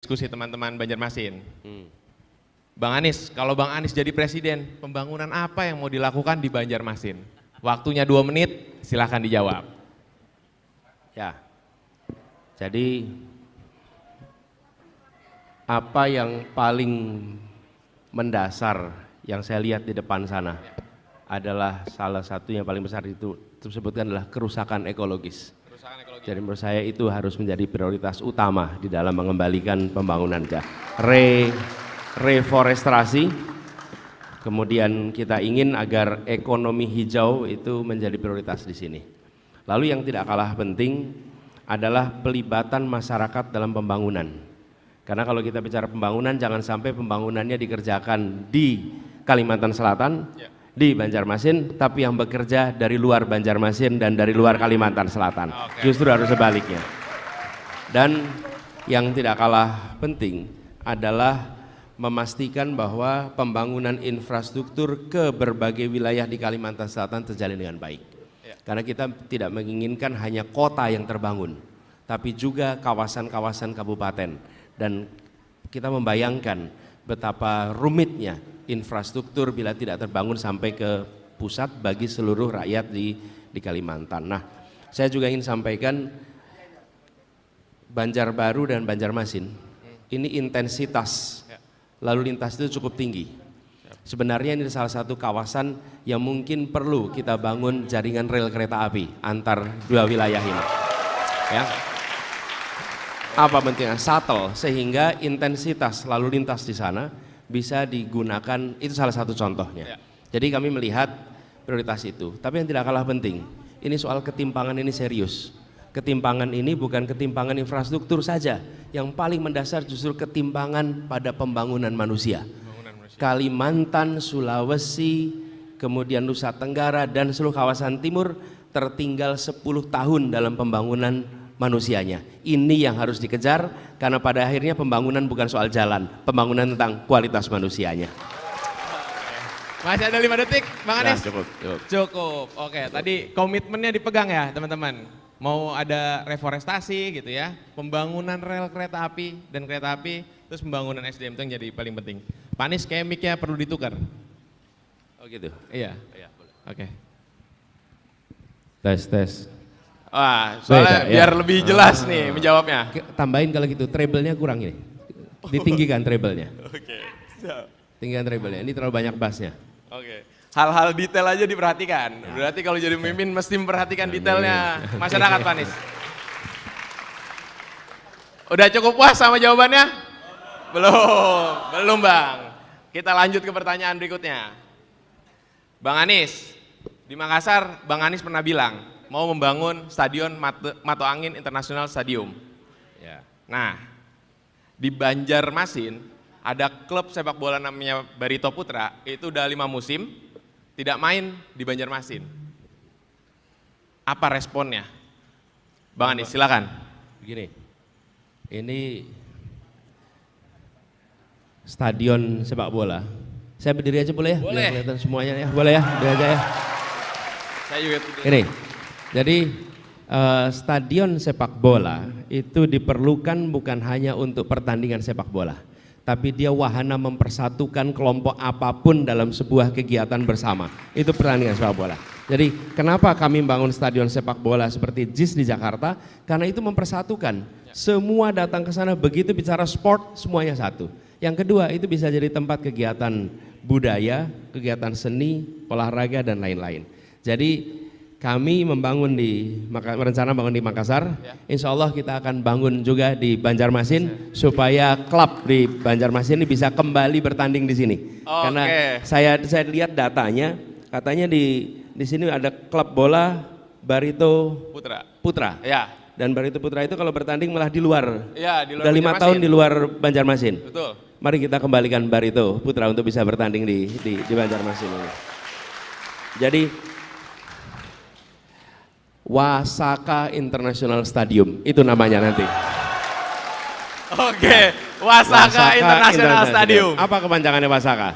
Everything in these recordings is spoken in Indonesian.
diskusi teman-teman Banjarmasin. Bang Anies, kalau Bang Anies jadi presiden, pembangunan apa yang mau dilakukan di Banjarmasin? Waktunya 2 menit, silahkan dijawab. Ya, jadi apa yang paling mendasar yang saya lihat di depan sana adalah salah satu yang paling besar itu disebutkan adalah kerusakan ekologis. Jadi menurut saya itu harus menjadi prioritas utama di dalam mengembalikan pembangunan. Reforestasi, kemudian kita ingin agar ekonomi hijau itu menjadi prioritas di sini. Lalu yang tidak kalah penting adalah pelibatan masyarakat dalam pembangunan. Karena kalau kita bicara pembangunan, jangan sampai pembangunannya dikerjakan di Kalimantan Selatan, di Banjarmasin, tapi yang bekerja dari luar Banjarmasin dan dari luar Kalimantan Selatan. Justru harus sebaliknya. Dan yang tidak kalah penting adalah memastikan bahwa pembangunan infrastruktur ke berbagai wilayah di Kalimantan Selatan terjalin dengan baik. Karena kita tidak menginginkan hanya kota yang terbangun, tapi juga kawasan-kawasan kabupaten. Dan kita membayangkan betapa rumitnya infrastruktur bila tidak terbangun sampai ke pusat bagi seluruh rakyat di Kalimantan. Nah, saya juga ingin sampaikan Banjarbaru dan Banjarmasin ini intensitas lalu lintas itu cukup tinggi. Sebenarnya ini salah satu kawasan yang mungkin perlu kita bangun jaringan rel kereta api antar dua wilayah ini. Ya. Apa pentingnya? Shuttle, sehingga intensitas lalu lintas di sana bisa digunakan, itu salah satu contohnya. Jadi kami melihat prioritas itu. Tapi yang tidak kalah penting, ini soal ketimpangan ini serius. Ketimpangan ini bukan ketimpangan infrastruktur saja, yang paling mendasar justru ketimpangan pada pembangunan manusia. Kalimantan, Sulawesi, kemudian Nusa Tenggara dan seluruh kawasan timur tertinggal 10 tahun dalam pembangunan manusianya. Ini yang harus dikejar, karena pada akhirnya pembangunan bukan soal jalan, pembangunan tentang kualitas manusianya. Masih ada 5 detik, Bang Anies? Cukup. Cukup. Oke, tadi komitmennya dipegang ya teman-teman. Mau ada reforestasi gitu ya, pembangunan rel kereta api dan kereta api, terus pembangunan SDM itu yang jadi paling penting. Pak Anies, kayak mic-nya perlu ditukar. Oh gitu? Iya. Boleh. Oke. Tes. Wah, soalnya Beda, ya? biar lebih jelas nih menjawabnya. Tambahin kalau gitu, treble-nya kurang ini. Ditinggikan treble-nya. Oke. Tinggikan treble-nya, ini terlalu banyak bassnya. Oke. Hal-hal detail aja diperhatikan. Berarti kalau jadi pemimpin mesti memperhatikan detailnya masyarakat, Pak Anies. Udah cukup puas sama jawabannya? Belum Bang. Kita lanjut ke pertanyaan berikutnya. Bang Anies, di Makassar Bang Anies pernah bilang mau membangun stadion Mato Angin International Stadium. Ya. Nah, di Banjarmasin ada klub sepak bola namanya Barito Putra, itu udah 5 musim tidak main di Banjarmasin. Apa responnya? Bang Anies, silakan. Begini, ini stadion sepak bola. Saya berdiri aja boleh ya? Boleh. Biar kelihatan semuanya ya, boleh ya? Berdiri aja ya. Saya juga Ini, jadi stadion sepak bola itu diperlukan bukan hanya untuk pertandingan sepak bola, tapi dia wahana mempersatukan kelompok apapun dalam sebuah kegiatan bersama. Itu pertandingan sepak bola. Jadi kenapa kami membangun stadion sepak bola seperti JIS di Jakarta? Karena itu mempersatukan. Semua datang ke sana, begitu bicara sport semuanya satu. Yang kedua, itu bisa jadi tempat kegiatan budaya, kegiatan seni, olahraga dan lain-lain. Jadi kami membangun rencana bangun di Makassar, insya Allah kita akan bangun juga di Banjarmasin supaya klub di Banjarmasin ini bisa kembali bertanding di sini. Karena saya lihat datanya, katanya di sini ada klub bola Barito Putra. Ya. Dan Barito Putra itu kalau bertanding malah di luar. Ya, di luar Udah 5 tahun di luar Banjarmasin. Betul. Mari kita kembalikan Barito Putra untuk bisa bertanding di Banjarmasin ini. Jadi Wasaka International Stadium, itu namanya nanti. Oke, Wasaka International Stadium. Apa kepanjangannya Wasaka?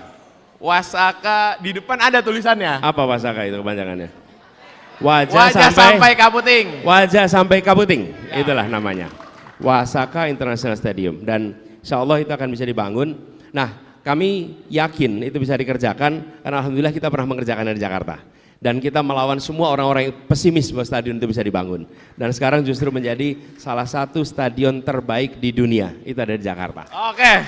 Wasaka, di depan ada tulisannya. Apa Wasaka itu kepanjangannya? Wajah sampai Kaputing. Wajah sampai Kaputing, itulah namanya. Wasaka International Stadium. Dan insya Allah itu akan bisa dibangun. Nah, kami yakin itu bisa dikerjakan karena alhamdulillah kita pernah mengerjakannya di Jakarta. Dan kita melawan semua orang-orang yang pesimis bahwa stadion itu bisa dibangun. Dan sekarang justru menjadi salah satu stadion terbaik di dunia, itu ada di Jakarta. Oke,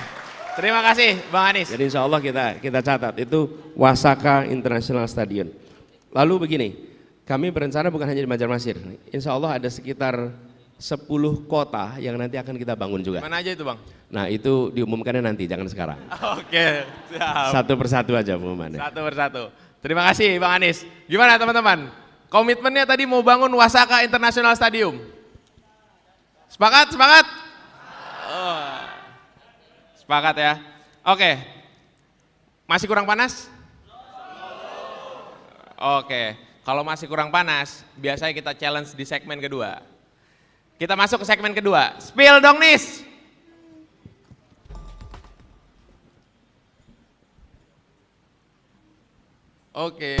terima kasih Bang Anies. Jadi insya Allah kita catat, itu Wasaka International Stadium. Lalu begini, kami berencana bukan hanya di Banjarmasin, insya Allah ada sekitar 10 kota yang nanti akan kita bangun juga. Mana aja itu Bang? Nah itu diumumkannya nanti, jangan sekarang. Oke, siap. Satu persatu aja pengumumannya. Satu persatu. Terima kasih Bang Anies. Gimana teman-teman? Komitmennya tadi mau bangun Wasaka International Stadium. Sepakat? Sepakat? Oh. Sepakat ya. Oke. Masih kurang panas? Oke. Kalau masih kurang panas, biasanya kita challenge di segmen kedua. Kita masuk ke segmen kedua. Spill dong Nis. Oke.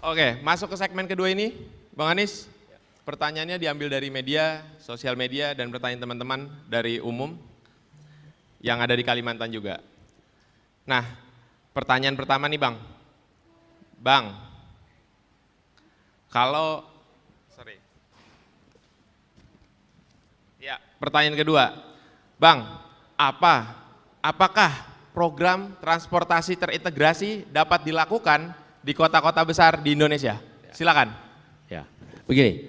Oke, masuk ke segmen kedua ini, Bang Anies. Pertanyaannya diambil dari media, sosial media, dan pertanyaan teman-teman dari umum yang ada di Kalimantan juga. Nah, pertanyaan pertama nih Bang. Bang, kalau, ya, pertanyaan kedua, Bang, apakah program transportasi terintegrasi dapat dilakukan di kota-kota besar di Indonesia? Silakan. Ya, begini,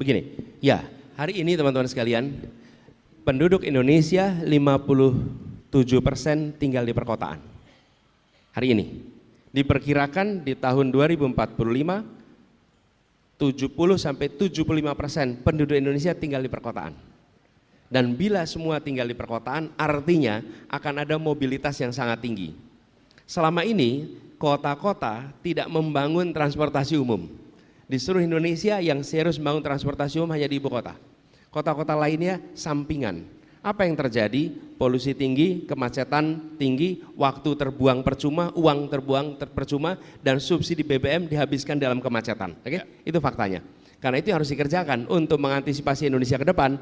begini, ya, hari ini teman-teman sekalian, penduduk Indonesia 57% tinggal di perkotaan. Hari ini. Diperkirakan di tahun 2045 70-75% penduduk Indonesia tinggal di perkotaan. Dan bila semua tinggal di perkotaan, artinya akan ada mobilitas yang sangat tinggi. Selama ini kota-kota tidak membangun transportasi umum. Di seluruh Indonesia yang serius membangun transportasi umum hanya di ibu kota. Kota-kota lainnya sampingan. Apa yang terjadi? Polusi tinggi, kemacetan tinggi, waktu terbuang percuma, uang terbuang percuma, dan subsidi BBM dihabiskan dalam kemacetan. Oke? Itu faktanya. Karena itu harus dikerjakan untuk mengantisipasi Indonesia ke depan.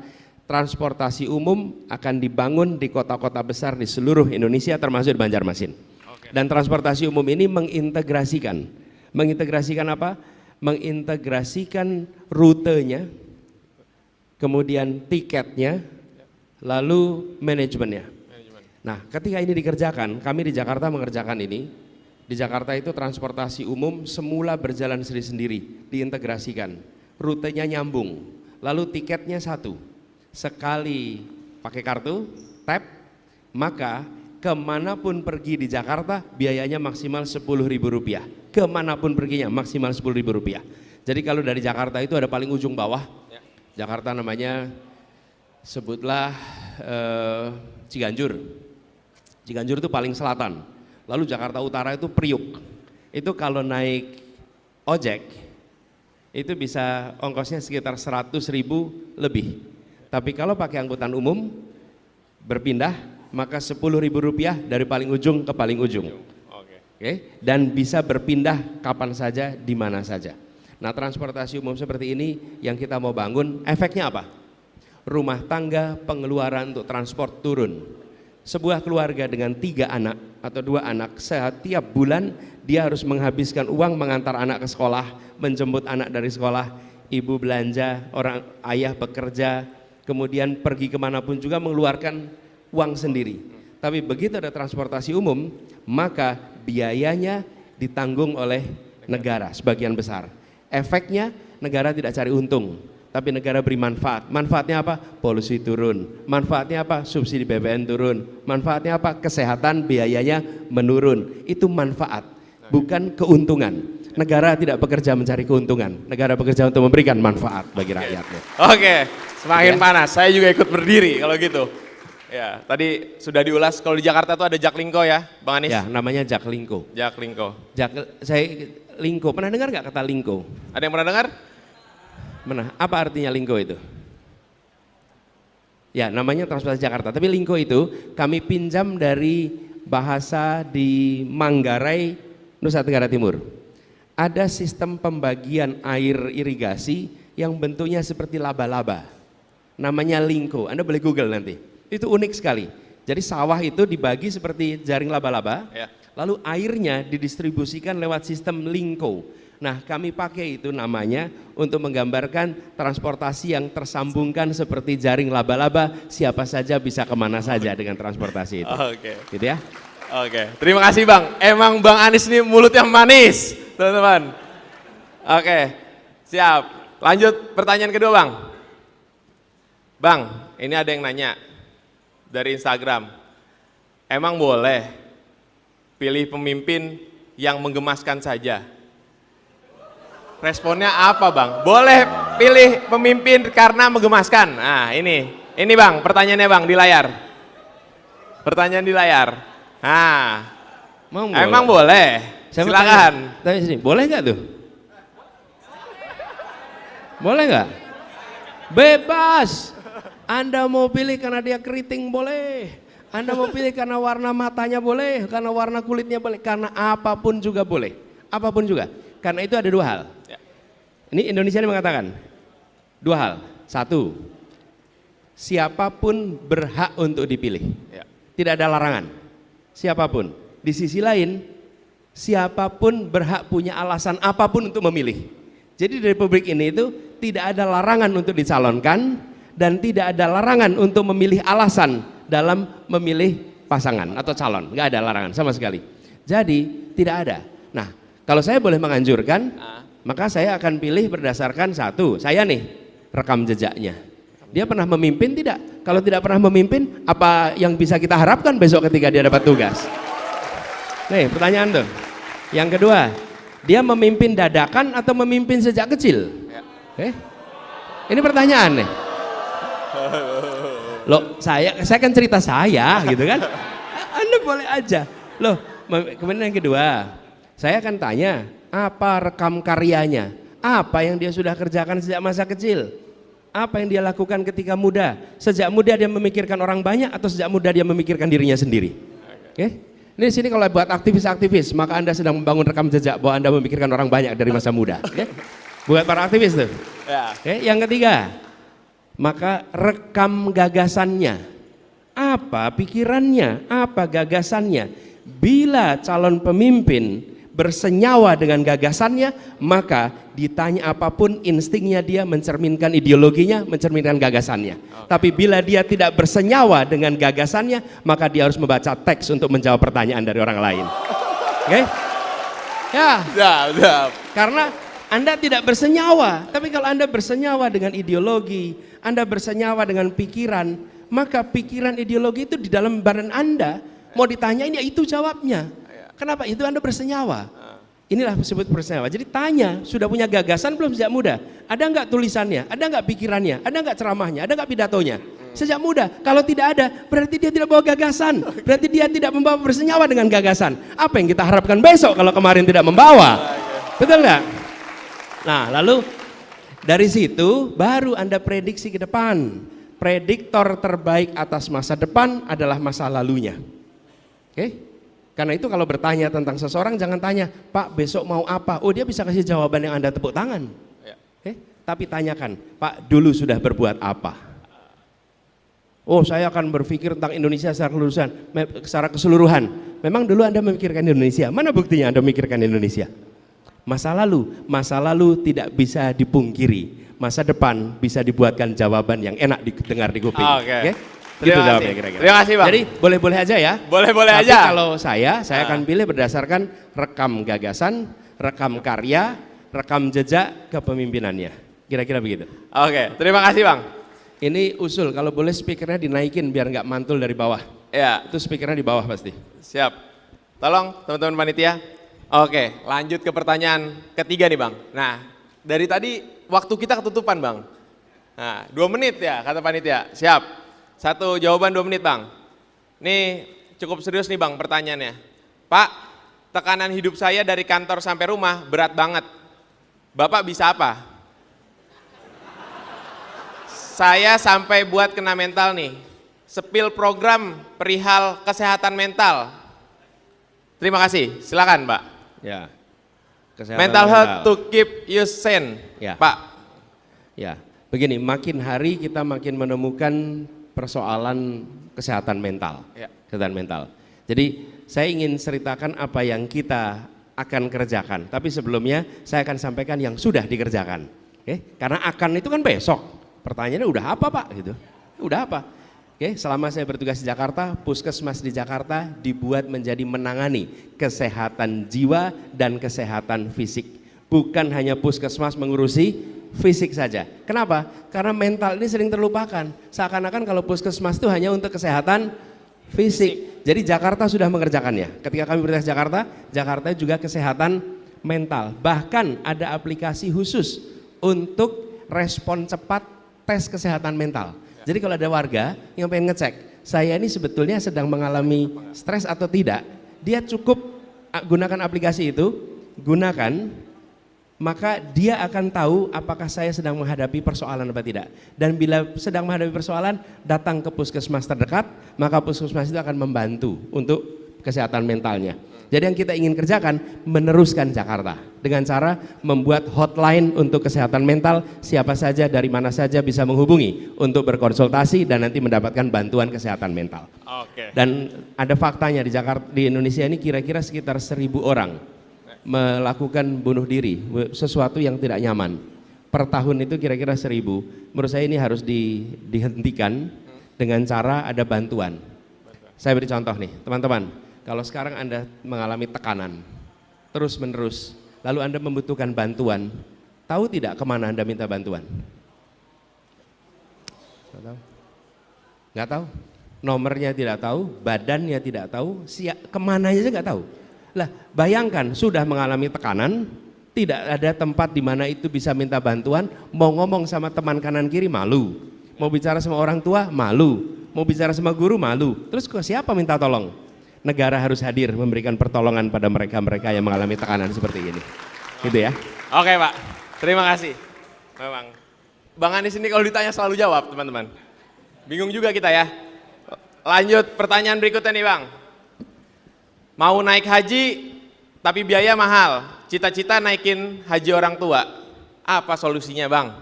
Transportasi umum akan dibangun di kota-kota besar di seluruh Indonesia termasuk di Banjarmasin. Dan transportasi umum ini mengintegrasikan apa? Mengintegrasikan rutenya, kemudian tiketnya, lalu manajemennya. Nah, ketika ini dikerjakan, kami di Jakarta mengerjakan ini. Di Jakarta itu transportasi umum semula berjalan sendiri-sendiri, diintegrasikan. Rutenya nyambung, lalu tiketnya satu. Sekali pakai kartu, tap, maka kemanapun pergi di Jakarta biayanya maksimal Rp10.000. Kemanapun perginya maksimal Rp10.000. Jadi kalau dari Jakarta itu ada paling ujung bawah, Jakarta namanya sebutlah Ciganjur. Ciganjur itu paling selatan. Lalu Jakarta Utara itu Priuk. Itu kalau naik ojek itu bisa ongkosnya sekitar 100.000 lebih. Tapi kalau pakai angkutan umum berpindah maka Rp10.000 dari paling ujung ke paling ujung. Oke. Dan bisa berpindah kapan saja, di mana saja. Nah, transportasi umum seperti ini yang kita mau bangun, efeknya apa? Rumah tangga pengeluaran untuk transport turun. Sebuah keluarga dengan 3 anak atau 2 anak setiap bulan dia harus menghabiskan uang mengantar anak ke sekolah, menjemput anak dari sekolah, ibu belanja, orang ayah bekerja, kemudian pergi kemanapun juga mengeluarkan uang sendiri. Tapi begitu ada transportasi umum, maka biayanya ditanggung oleh negara sebagian besar. Efeknya negara tidak cari untung, tapi negara beri manfaat. Manfaatnya apa? Polusi turun. Manfaatnya apa? Subsidi BBM turun. Manfaatnya apa? Kesehatan biayanya menurun. Itu manfaat, bukan keuntungan. Negara tidak bekerja mencari keuntungan. Negara bekerja untuk memberikan manfaat bagi rakyatnya. Oke, semakin panas. Saya juga ikut berdiri kalau gitu. Ya, tadi sudah diulas kalau di Jakarta tuh ada Jaklingko ya, Bang Anies? Ya, namanya Jaklingko. Jaklingko. Lingko, pernah dengar nggak kata lingko? Ada yang pernah dengar? Apa artinya lingko itu? Ya, namanya Transportasi Jakarta. Tapi Lingko itu kami pinjam dari bahasa di Manggarai, Nusa Tenggara Timur. Ada sistem pembagian air irigasi yang bentuknya seperti laba-laba. Namanya Lingko. Anda boleh Google nanti. Itu unik sekali. Jadi sawah itu dibagi seperti jaring laba-laba. Ya. Lalu airnya didistribusikan lewat sistem Lingko. Nah, kami pakai itu namanya untuk menggambarkan transportasi yang tersambungkan seperti jaring laba-laba, siapa saja bisa kemana saja dengan transportasi itu. Oke. Gitu ya. Oke, terima kasih Bang. Emang Bang Anies ini mulut yang manis, teman-teman. Oke, siap. Lanjut pertanyaan kedua Bang. Bang, ini ada yang nanya dari Instagram. Emang boleh pilih pemimpin yang menggemaskan saja? Responnya apa Bang? Boleh pilih pemimpin karena menggemaskan. Nah ini Bang pertanyaannya Bang di layar. Pertanyaan di layar. Nah, emang boleh? Silakan. Tanya sini, boleh nggak tuh? Boleh nggak? Bebas. Anda mau pilih karena dia keriting boleh. Anda mau pilih karena warna matanya boleh, karena warna kulitnya boleh, karena apapun juga boleh. Apapun juga. Karena itu ada dua hal. Ini Indonesia ini mengatakan dua hal. Satu, siapapun berhak untuk dipilih. Tidak ada larangan. Siapapun. Di sisi lain, siapapun berhak punya alasan apapun untuk memilih. Jadi di Republik ini itu tidak ada larangan untuk dicalonkan dan tidak ada larangan untuk memilih alasan dalam memilih pasangan atau calon. Nggak ada larangan sama sekali. Jadi tidak ada. Nah, kalau saya boleh menganjurkan, maka saya akan pilih berdasarkan satu, saya nih rekam jejaknya. Dia pernah memimpin tidak? Kalau tidak pernah memimpin, apa yang bisa kita harapkan besok ketika dia dapat tugas? Nih pertanyaan tuh. Yang kedua, dia memimpin dadakan atau memimpin sejak kecil? Ini pertanyaan nih. Loh, saya kan cerita saya gitu kan. Anda boleh aja. Loh, kemudian yang kedua, saya akan tanya, apa rekam karyanya? Apa yang dia sudah kerjakan sejak masa kecil? Apa yang dia lakukan ketika muda? Sejak muda dia memikirkan orang banyak atau sejak muda dia memikirkan dirinya sendiri? Oke? Ini di sini kalau buat aktivis-aktivis, maka Anda sedang membangun rekam jejak bahwa Anda memikirkan orang banyak dari masa muda. Oke? Buat para aktivis tuh. Oke? Yang ketiga, maka rekam gagasannya. Apa pikirannya? Apa gagasannya? Bila calon pemimpin bersenyawa dengan gagasannya, maka ditanya apapun instingnya dia mencerminkan ideologinya, mencerminkan gagasannya. Tapi bila dia tidak bersenyawa dengan gagasannya, maka dia harus membaca teks untuk menjawab pertanyaan dari orang lain. Oke? Ya. Karena Anda tidak bersenyawa, tapi kalau Anda bersenyawa dengan ideologi, Anda bersenyawa dengan pikiran, maka pikiran ideologi itu di dalam badan Anda, mau ditanyain ya itu jawabnya. Kenapa? Itu Anda bersenyawa. Inilah disebut bersenyawa. Jadi tanya, sudah punya gagasan belum sejak muda? Ada enggak tulisannya? Ada enggak pikirannya? Ada enggak ceramahnya? Ada enggak pidatonya? Sejak muda. Kalau tidak ada, berarti dia tidak bawa gagasan. Berarti dia tidak membawa bersenyawa dengan gagasan. Apa yang kita harapkan besok kalau kemarin tidak membawa? Betul enggak? Nah, lalu dari situ baru Anda prediksi ke depan. Prediktor terbaik atas masa depan adalah masa lalunya. Oke? Karena itu kalau bertanya tentang seseorang jangan tanya, Pak besok mau apa? Oh dia bisa kasih jawaban yang Anda tepuk tangan. Tapi tanyakan, Pak dulu sudah berbuat apa? Oh saya akan berpikir tentang Indonesia secara keseluruhan. Memang dulu Anda memikirkan Indonesia, mana buktinya Anda memikirkan Indonesia? Masa lalu tidak bisa dipungkiri. Masa depan bisa dibuatkan jawaban yang enak didengar di kuping. Oke? Gitu jawabnya kira-kira. Terima kasih Bang. Jadi boleh-boleh aja ya. Boleh-boleh aja. Tapi kalau saya akan pilih berdasarkan rekam gagasan, rekam karya, rekam jejak kepemimpinannya. Kira-kira begitu. Oke, terima kasih Bang. Ini usul, kalau boleh speakernya dinaikin biar nggak mantul dari bawah. Ya. Itu speakernya di bawah pasti. Siap. Tolong teman-teman panitia. Oke, lanjut ke pertanyaan ketiga nih Bang. Nah, dari tadi waktu kita ketutupan Bang. Nah, 2 menit ya kata panitia. Siap. Satu jawaban 2 menit Bang. Nih cukup serius nih Bang pertanyaannya. Pak, tekanan hidup saya dari kantor sampai rumah berat banget. Bapak bisa apa? saya sampai buat kena mental nih. Sepil program perihal kesehatan mental. Terima kasih, silakan Pak. Ya. Kesehatan Mental health to keep you sane, Ya. Pak. Ya, begini, makin hari kita makin menemukan persoalan kesehatan mental. Ya. Kesehatan mental. Jadi saya ingin ceritakan apa yang kita akan kerjakan. Tapi sebelumnya saya akan sampaikan yang sudah dikerjakan. Oke? Karena akan itu kan besok. Pertanyaannya udah apa Pak? Gitu. Udah apa? Oke, selama saya bertugas di Jakarta, puskesmas di Jakarta dibuat menjadi menangani kesehatan jiwa dan kesehatan fisik. Bukan hanya puskesmas mengurusi fisik saja. Kenapa? Karena mental ini sering terlupakan. Seakan-akan kalau puskesmas itu hanya untuk kesehatan fisik. Jadi Jakarta sudah mengerjakannya. Ketika kami bertugas Jakarta, Jakarta juga kesehatan mental. Bahkan ada aplikasi khusus untuk respon cepat tes kesehatan mental. Jadi kalau ada warga yang pengen ngecek, saya ini sebetulnya sedang mengalami stres atau tidak, dia cukup gunakan aplikasi itu, gunakan, maka dia akan tahu apakah saya sedang menghadapi persoalan atau tidak. Dan bila sedang menghadapi persoalan, datang ke puskesmas terdekat, maka puskesmas itu akan membantu untuk kesehatan mentalnya. Jadi yang kita ingin kerjakan, meneruskan Jakarta dengan cara membuat hotline untuk kesehatan mental, siapa saja dari mana saja bisa menghubungi untuk berkonsultasi dan nanti mendapatkan bantuan kesehatan mental. Oke. Dan ada faktanya di Jakarta, di Indonesia ini kira-kira sekitar 1.000 orang melakukan bunuh diri, sesuatu yang tidak nyaman. Per tahun itu kira-kira 1.000. Menurut saya ini harus dihentikan dengan cara ada bantuan. Saya beri contoh nih, teman-teman. Kalau sekarang Anda mengalami tekanan terus menerus, lalu Anda membutuhkan bantuan, tahu tidak kemana Anda minta bantuan? Nggak tahu. Nggak tahu. Nomornya tidak tahu, badannya tidak tahu, kemana aja nggak tahu. Lah, bayangkan sudah mengalami tekanan, tidak ada tempat di mana itu bisa minta bantuan, mau ngomong sama teman kanan kiri malu, mau bicara sama orang tua malu, mau bicara sama guru malu. Terus ke siapa minta tolong? Negara harus hadir memberikan pertolongan pada mereka-mereka yang mengalami tekanan seperti ini. Gitu ya. Oke Pak, terima kasih. Memang, Bang Anies ini kalau ditanya selalu jawab teman-teman. Bingung juga kita ya. Lanjut pertanyaan berikutnya nih Bang. Mau naik haji tapi biaya mahal, cita-cita naikin haji orang tua. Apa solusinya Bang?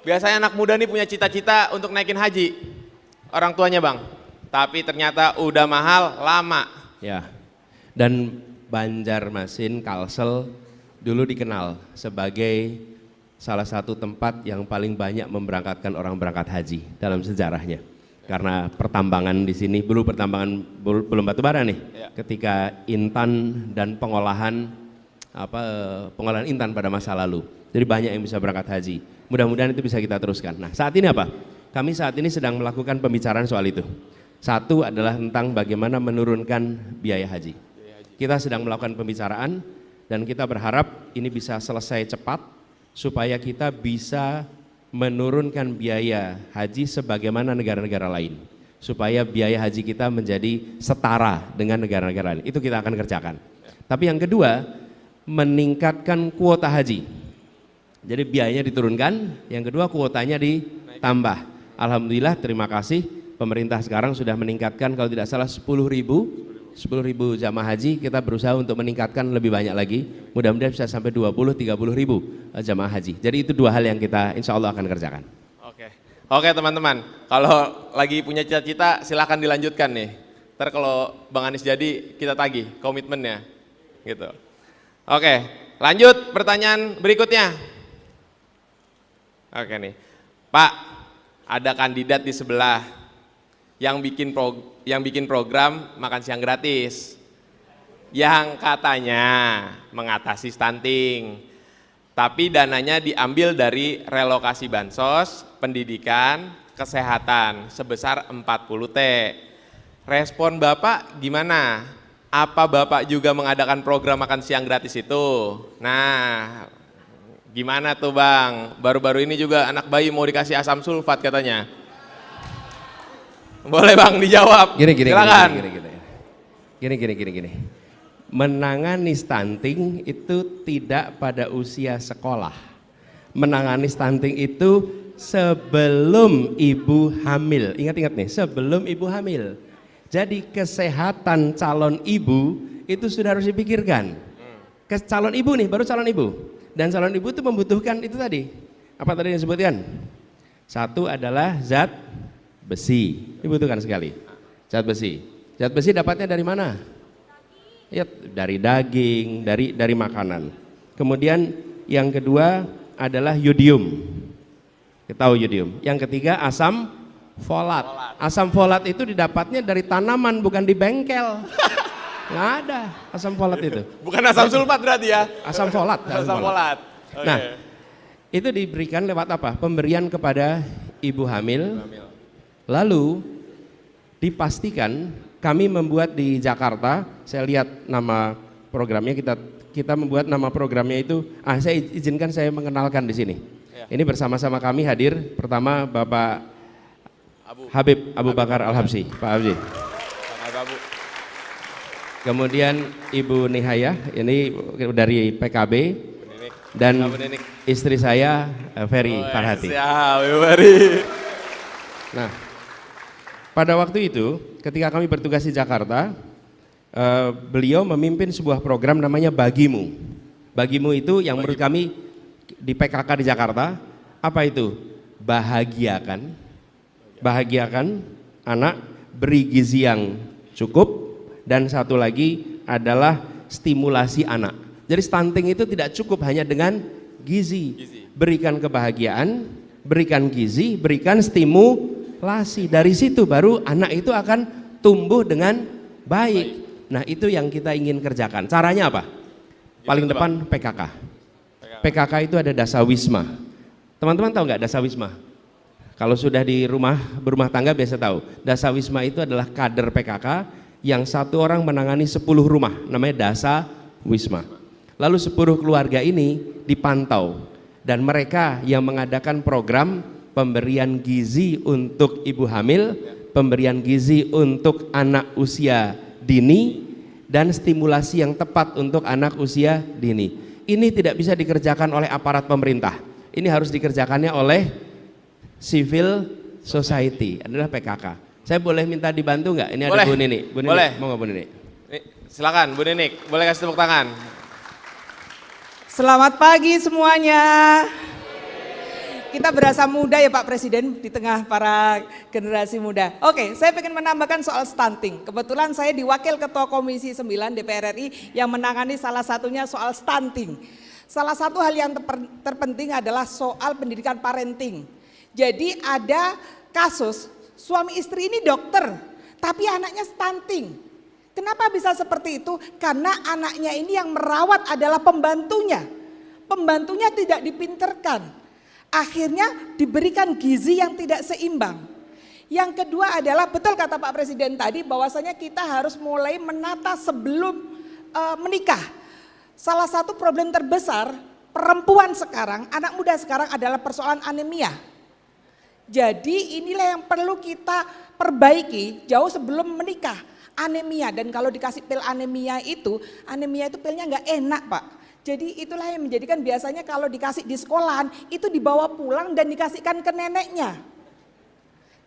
Biasanya anak muda nih punya cita-cita untuk naikin haji orang tuanya Bang. Tapi ternyata udah mahal, lama. Ya, dan Banjarmasin, Kalsel dulu dikenal sebagai salah satu tempat yang paling banyak memberangkatkan orang berangkat haji dalam sejarahnya. Karena pertambangan di sini, belum batu bara nih. Ya. Ketika intan dan pengolahan intan pada masa lalu. Jadi banyak yang bisa berangkat haji. Mudah-mudahan itu bisa kita teruskan. Nah, saat ini apa? Kami saat ini sedang melakukan pembicaraan soal itu. Satu adalah tentang bagaimana menurunkan biaya haji. Kita sedang melakukan pembicaraan dan kita berharap ini bisa selesai cepat supaya kita bisa menurunkan biaya haji sebagaimana negara-negara lain. Supaya biaya haji kita menjadi setara dengan negara-negara lain. Itu kita akan kerjakan. Tapi yang kedua, meningkatkan kuota haji. Jadi biayanya diturunkan, yang kedua kuotanya ditambah. Alhamdulillah, terima kasih. Pemerintah sekarang sudah meningkatkan kalau tidak salah 10.000 jamaah haji, kita berusaha untuk meningkatkan lebih banyak lagi, mudah-mudahan bisa sampai 20-30 ribu jamaah haji. Jadi itu dua hal yang kita insya Allah akan kerjakan. Oke teman-teman, kalau lagi punya cita-cita silahkan dilanjutkan nih. Ntar kalau Bang Anies jadi kita tagih komitmennya gitu. Oke, lanjut pertanyaan berikutnya. Oke nih, Pak, ada kandidat di sebelah yang bikin program makan siang gratis, yang katanya mengatasi stunting, tapi dananya diambil dari relokasi bansos, pendidikan, kesehatan sebesar 40 T. Respon Bapak gimana? Apa Bapak juga mengadakan program makan siang gratis itu? Nah, gimana tuh Bang? Baru-baru ini juga anak bayi mau dikasih asam sulfat katanya. Boleh Bang dijawab. Silakan. Gini. Menangani stunting itu tidak pada usia sekolah. Menangani stunting itu sebelum ibu hamil. Ingat-ingat nih, sebelum ibu hamil. Jadi kesehatan calon ibu itu sudah harus dipikirkan. Calon ibu nih, baru calon ibu. Dan calon ibu itu membutuhkan itu tadi. Apa tadi yang disebutkan? Satu adalah zat besi, dibutuhkan sekali. Zat besi. Zat besi dapatnya dari mana? Ya, dari daging, dari makanan. Kemudian yang kedua adalah yodium. Kita tahu yodium. Yang ketiga asam folat. Asam folat itu didapatnya dari tanaman, bukan di bengkel. Nggak ada asam folat itu. Bukan asam sulfat berarti ya? Asam folat. Asam folat. Okay. Nah, itu diberikan lewat apa? Pemberian kepada ibu hamil. Lalu dipastikan kami membuat di Jakarta. Saya lihat nama programnya, kita membuat nama programnya itu. Saya izinkan saya mengenalkan di sini. Ya. Ini bersama-sama kami hadir. Pertama Bapak Habib Abu Bakar Al-Habsyi, Pak Habsyi. Kemudian Ibu Nihaya, ini dari PKB, dan istri saya Ferry Farhati. Nah, pada waktu itu ketika kami bertugas di Jakarta, beliau memimpin sebuah program namanya Bagimu. Bagimu itu yang menurut kami di PKK di Jakarta, apa itu? Bahagiakan anak, beri gizi yang cukup, dan satu lagi adalah stimulasi anak. Jadi stunting itu tidak cukup hanya dengan gizi. Berikan kebahagiaan, berikan gizi, berikan stimulasi. Dari situ baru anak itu akan tumbuh dengan baik. Nah, itu yang kita ingin kerjakan. Caranya apa? Paling depan PKK. PKK itu ada dasawisma. Teman-teman tahu nggak dasawisma? Kalau sudah di berumah tangga biasa tahu. Dasawisma itu adalah kader PKK yang satu orang menangani 10 rumah, namanya dasawisma. Lalu 10 keluarga ini dipantau dan mereka yang mengadakan program pemberian gizi untuk ibu hamil, pemberian gizi untuk anak usia dini, dan stimulasi yang tepat untuk anak usia dini. Ini tidak bisa dikerjakan oleh aparat pemerintah. Ini harus dikerjakannya oleh civil society, adalah PKK. Saya boleh minta dibantu nggak? Ini boleh. Ada Bu Nini. Bu Nini, boleh. Mau nggak Bu Nini? Silakan Bu Nini, boleh kasih tepuk tangan. Selamat pagi semuanya. Kita berasa muda ya Pak Presiden di tengah para generasi muda. Oke, saya ingin menambahkan soal stunting. Kebetulan saya diwakil Ketua Komisi 9 DPR RI yang menangani salah satunya soal stunting. Salah satu hal yang terpenting adalah soal pendidikan parenting. Jadi ada kasus suami istri ini dokter, tapi anaknya stunting. Kenapa bisa seperti itu? Karena anaknya ini yang merawat adalah pembantunya. Pembantunya tidak dipinterkan. Akhirnya diberikan gizi yang tidak seimbang. Yang kedua adalah betul kata Pak Presiden tadi bahwasanya kita harus mulai menata sebelum menikah. Salah satu problem terbesar perempuan sekarang, anak muda sekarang adalah persoalan anemia. Jadi inilah yang perlu kita perbaiki jauh sebelum menikah. Anemia, dan kalau dikasih pil anemia itu pilnya nggak enak Pak. Jadi itulah yang menjadikan biasanya kalau dikasih di sekolahan itu dibawa pulang dan dikasihkan ke neneknya.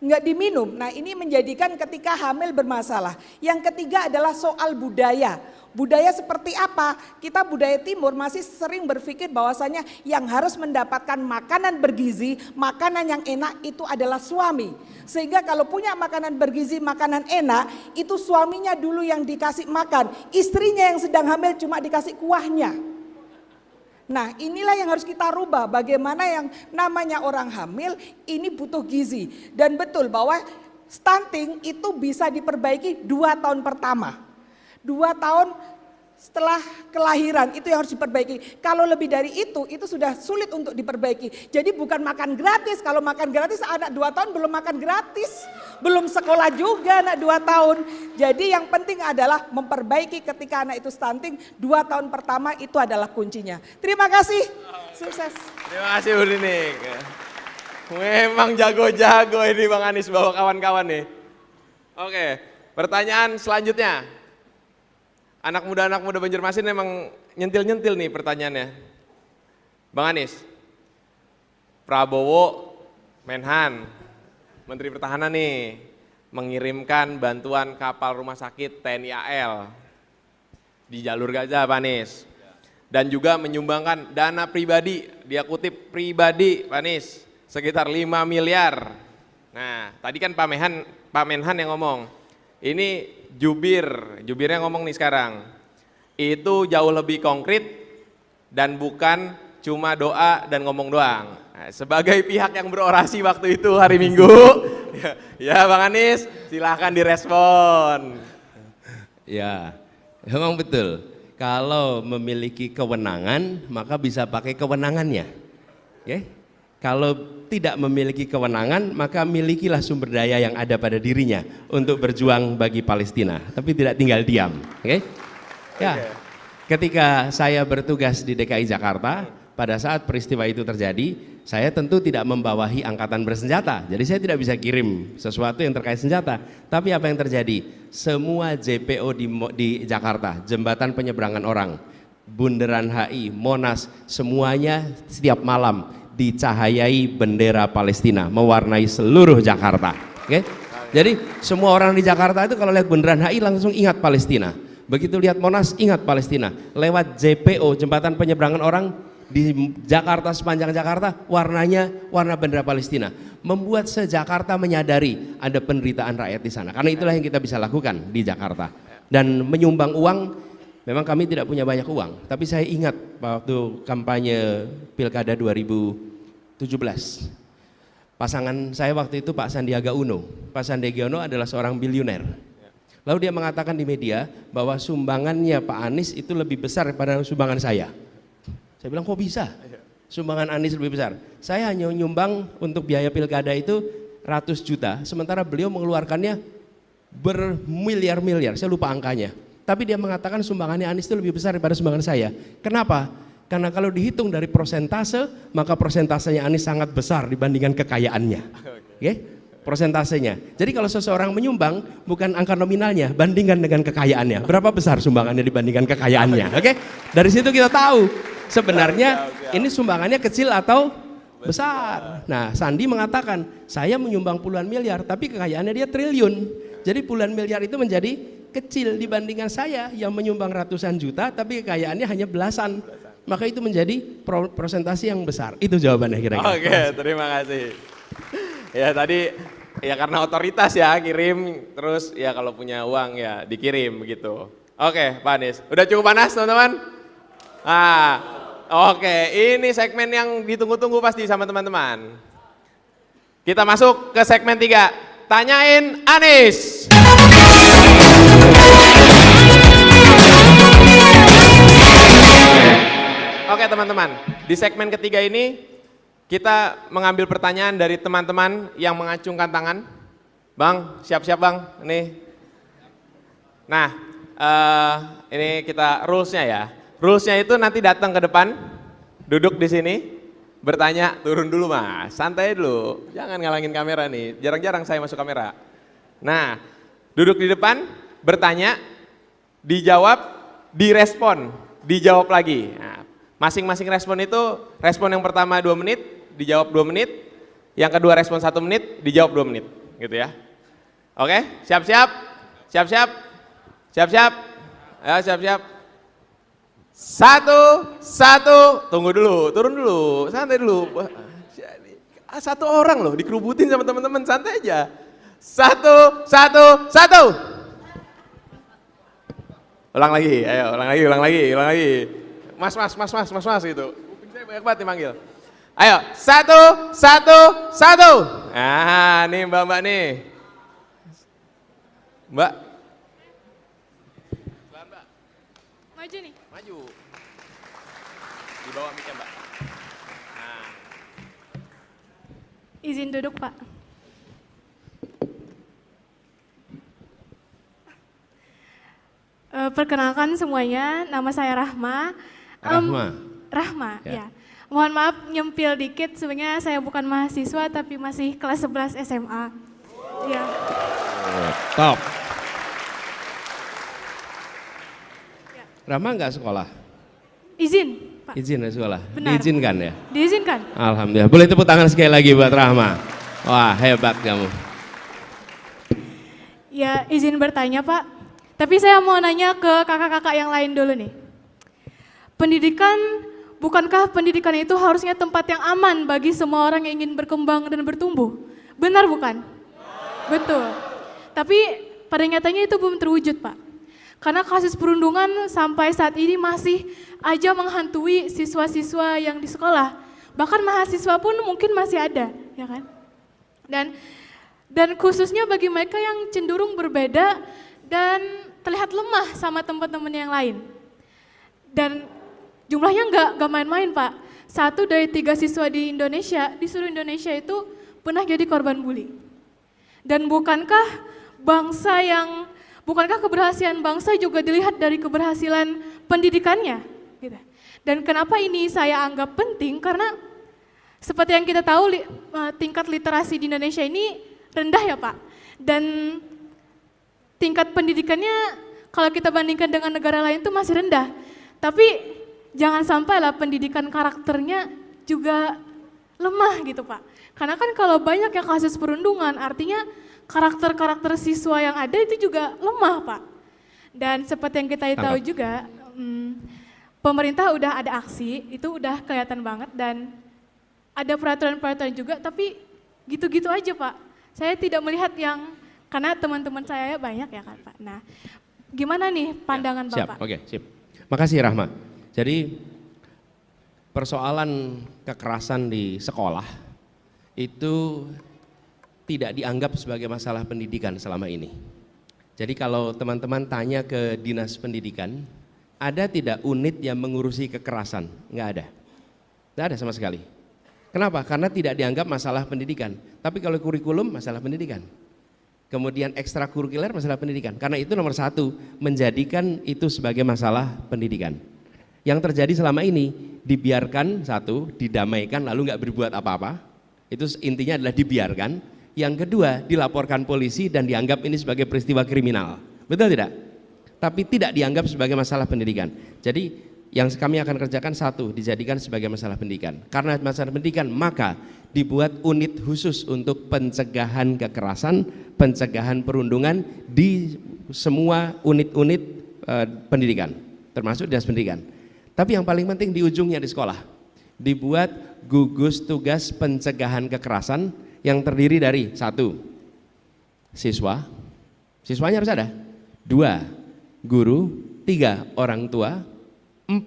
Nggak diminum. Nah ini menjadikan ketika hamil bermasalah. Yang ketiga adalah soal budaya. Budaya seperti apa? Kita budaya timur masih sering berpikir bahwasanya yang harus mendapatkan makanan bergizi, makanan yang enak itu adalah suami. Sehingga kalau punya makanan bergizi, makanan enak, itu suaminya dulu yang dikasih makan. Istrinya yang sedang hamil cuma dikasih kuahnya. Nah inilah yang harus kita rubah, bagaimana yang namanya orang hamil ini butuh gizi. Dan betul bahwa stunting itu bisa diperbaiki 2 tahun pertama. 2 tahun setelah kelahiran itu yang harus diperbaiki. Kalau lebih dari itu sudah sulit untuk diperbaiki. Jadi bukan makan gratis, kalau makan gratis anak 2 tahun belum makan gratis. Belum sekolah juga anak 2 tahun. Jadi yang penting adalah memperbaiki ketika anak itu stunting 2 tahun pertama itu adalah kuncinya. Terima kasih, sukses. Terima kasih Bu Ninik. Memang jago-jago ini Bang Anies bawa kawan-kawan nih. Oke, pertanyaan selanjutnya. Anak muda Banjarmasin memang nyentil-nyentil nih pertanyaannya. Bang Anies, Prabowo Menhan, Menteri Pertahanan nih, mengirimkan bantuan kapal rumah sakit TNI AL di jalur Gaza, Pak Anies. Dan juga menyumbangkan dana pribadi, dia kutip pribadi, Pak Anies, sekitar 5 miliar. Nah, tadi kan Pak Menhan yang ngomong, ini jubirnya ngomong nih sekarang, itu jauh lebih konkret dan bukan cuma doa dan ngomong doang. Nah, sebagai pihak yang berorasi waktu itu hari Minggu, ya Bang Anies, silahkan direspon. Ya, memang betul. Kalau memiliki kewenangan, maka bisa pakai kewenangannya. Oke? Kalau tidak memiliki kewenangan, maka milikilah sumber daya yang ada pada dirinya untuk berjuang bagi Palestina, tapi tidak tinggal diam. Oke? Ya. Ketika saya bertugas di DKI Jakarta, pada saat peristiwa itu terjadi, saya tentu tidak membawahi angkatan bersenjata. Jadi saya tidak bisa kirim sesuatu yang terkait senjata. Tapi apa yang terjadi? Semua JPO di Jakarta, jembatan penyeberangan orang, Bundaran HI, Monas, semuanya setiap malam dicahayai bendera Palestina, mewarnai seluruh Jakarta. Oke? Jadi semua orang di Jakarta itu kalau lihat Bundaran HI langsung ingat Palestina. Begitu lihat Monas ingat Palestina. Lewat JPO, jembatan penyeberangan orang di Jakarta, sepanjang Jakarta warnanya warna bendera Palestina, membuat se-Jakarta menyadari ada penderitaan rakyat di sana. Karena itulah yang kita bisa lakukan di Jakarta. Dan menyumbang uang, memang kami tidak punya banyak uang, tapi saya ingat waktu kampanye Pilkada 2017, pasangan saya waktu itu Pak Sandiaga Uno. Pak Sandiaga Uno adalah seorang biliuner. Lalu dia mengatakan di media bahwa sumbangannya Pak Anies itu lebih besar daripada sumbangan saya. Saya bilang kok bisa? Sumbangan Anies lebih besar. Saya hanya nyumbang untuk biaya pilkada itu ratus juta, sementara beliau mengeluarkannya bermiliar-miliar, saya lupa angkanya. Tapi dia mengatakan sumbangannya Anies itu lebih besar daripada sumbangan saya. Kenapa? Karena kalau dihitung dari persentase, maka persentasenya Anies sangat besar dibandingkan kekayaannya. Oke? Persentasenya. Jadi kalau seseorang menyumbang, bukan angka nominalnya, bandingkan dengan kekayaannya. Berapa besar sumbangannya dibandingkan kekayaannya? Oke? Dari situ kita tahu sebenarnya ini sumbangannya kecil atau besar. Nah, Sandi mengatakan, saya menyumbang puluhan miliar, tapi kekayaannya dia triliun. Jadi puluhan miliar itu menjadi kecil dibandingkan saya yang menyumbang ratusan juta, tapi kekayaannya hanya belasan. Maka itu menjadi persentase yang besar. Itu jawabannya kira-kira. Oke, terima kasih. Ya tadi ya karena otoritas ya kirim, terus ya kalau punya uang ya dikirim begitu. Oke, Pak Anies. Udah cukup panas teman-teman? Oke, ini segmen yang ditunggu-tunggu pasti sama teman-teman. Kita masuk ke segmen 3. Tanyain Anies. Oke teman-teman, di segmen ketiga ini kita mengambil pertanyaan dari teman-teman yang mengacungkan tangan. Bang, siap-siap Bang, nih. Nah, ini kita rulesnya ya. Rulesnya itu nanti datang ke depan, duduk di sini, bertanya, turun dulu Mas, santai dulu, jangan ngalangin kamera nih, jarang-jarang saya masuk kamera. Nah, duduk di depan, bertanya, dijawab, direspon, dijawab lagi. Nah, masing-masing respon itu, respon yang pertama 2 menit, dijawab 2 menit, yang kedua respon 1 menit, dijawab 2 menit, gitu ya. Oke, siap-siap, siap-siap, siap-siap, ayo siap-siap. 1, tunggu dulu, turun dulu, santai dulu. 1 orang loh, dikerubutin sama teman-teman, santai aja. 1. Ulang lagi, ayo, ulang lagi. Mas gitu. Kuping saya banyak banget dipanggil. Ayo, 1. Nah, nih mbak nih. Mbak. Maju nih. Maju. Di bawah mic-nya mbak. Nah. Izin duduk Pak. Perkenalkan semuanya, nama saya Rahma. Rahma, ya. Mohon maaf nyempil dikit, sebenarnya saya bukan mahasiswa tapi masih kelas 11 SMA. Ya. Top. Rahma nggak sekolah? Izin, Pak. Izin ya sekolah? Benar. Diizinkan ya? Diizinkan. Alhamdulillah. Boleh tepuk tangan sekali lagi buat Rahma. Wah, hebat kamu. Ya, izin bertanya Pak. Tapi saya mau nanya ke kakak-kakak yang lain dulu nih. Pendidikan, bukankah pendidikan itu harusnya tempat yang aman bagi semua orang yang ingin berkembang dan bertumbuh? Benar bukan? Betul. Tapi pada nyatanya itu belum terwujud Pak. Karena kasus perundungan sampai saat ini masih aja menghantui siswa-siswa yang di sekolah. Bahkan mahasiswa pun mungkin masih ada, ya kan? Dan khususnya bagi mereka yang cenderung berbeda dan terlihat lemah sama teman-teman yang lain. Dan jumlahnya nggak main-main Pak. 1 dari 3 siswa di Indonesia, di seluruh Indonesia itu pernah jadi korban bully. Dan bukankah keberhasilan bangsa juga dilihat dari keberhasilan pendidikannya? Gitu. Dan kenapa ini saya anggap penting? Karena seperti yang kita tahu tingkat literasi di Indonesia ini rendah ya Pak. Dan tingkat pendidikannya kalau kita bandingkan dengan negara lain itu masih rendah. Tapi jangan sampailah pendidikan karakternya juga lemah gitu Pak. Karena kan kalau banyak yang kasus perundungan artinya karakter-karakter siswa yang ada itu juga lemah Pak. Dan seperti yang kita tahu juga, pemerintah udah ada aksi, itu udah kelihatan banget dan ada peraturan-peraturan juga, tapi gitu-gitu aja Pak. Saya tidak melihat yang, karena teman-teman saya banyak ya kan Pak. Nah, gimana nih pandangan Siap, Bapak? oke, sip. Makasih Rahma. Jadi persoalan kekerasan di sekolah itu tidak dianggap sebagai masalah pendidikan selama ini. Jadi kalau teman-teman tanya ke Dinas Pendidikan, ada tidak unit yang mengurusi kekerasan? Enggak ada. Enggak ada sama sekali. Kenapa? Karena tidak dianggap masalah pendidikan. Tapi kalau kurikulum, masalah pendidikan. Kemudian ekstrakurikuler, masalah pendidikan. Karena itu nomor 1, menjadikan itu sebagai masalah pendidikan. Yang terjadi selama ini, dibiarkan, 1, didamaikan lalu nggak berbuat apa-apa. Itu intinya adalah dibiarkan. Yang kedua, dilaporkan polisi dan dianggap ini sebagai peristiwa kriminal. Betul tidak? Tapi tidak dianggap sebagai masalah pendidikan. Jadi yang kami akan kerjakan 1, dijadikan sebagai masalah pendidikan. Karena masalah pendidikan, maka dibuat unit khusus untuk pencegahan kekerasan, pencegahan perundungan di semua unit-unit pendidikan, termasuk dinas pendidikan. Tapi yang paling penting di ujungnya di sekolah, dibuat gugus tugas pencegahan kekerasan yang terdiri dari 1, siswanya harus ada, 2, guru, 3, orang tua, 4,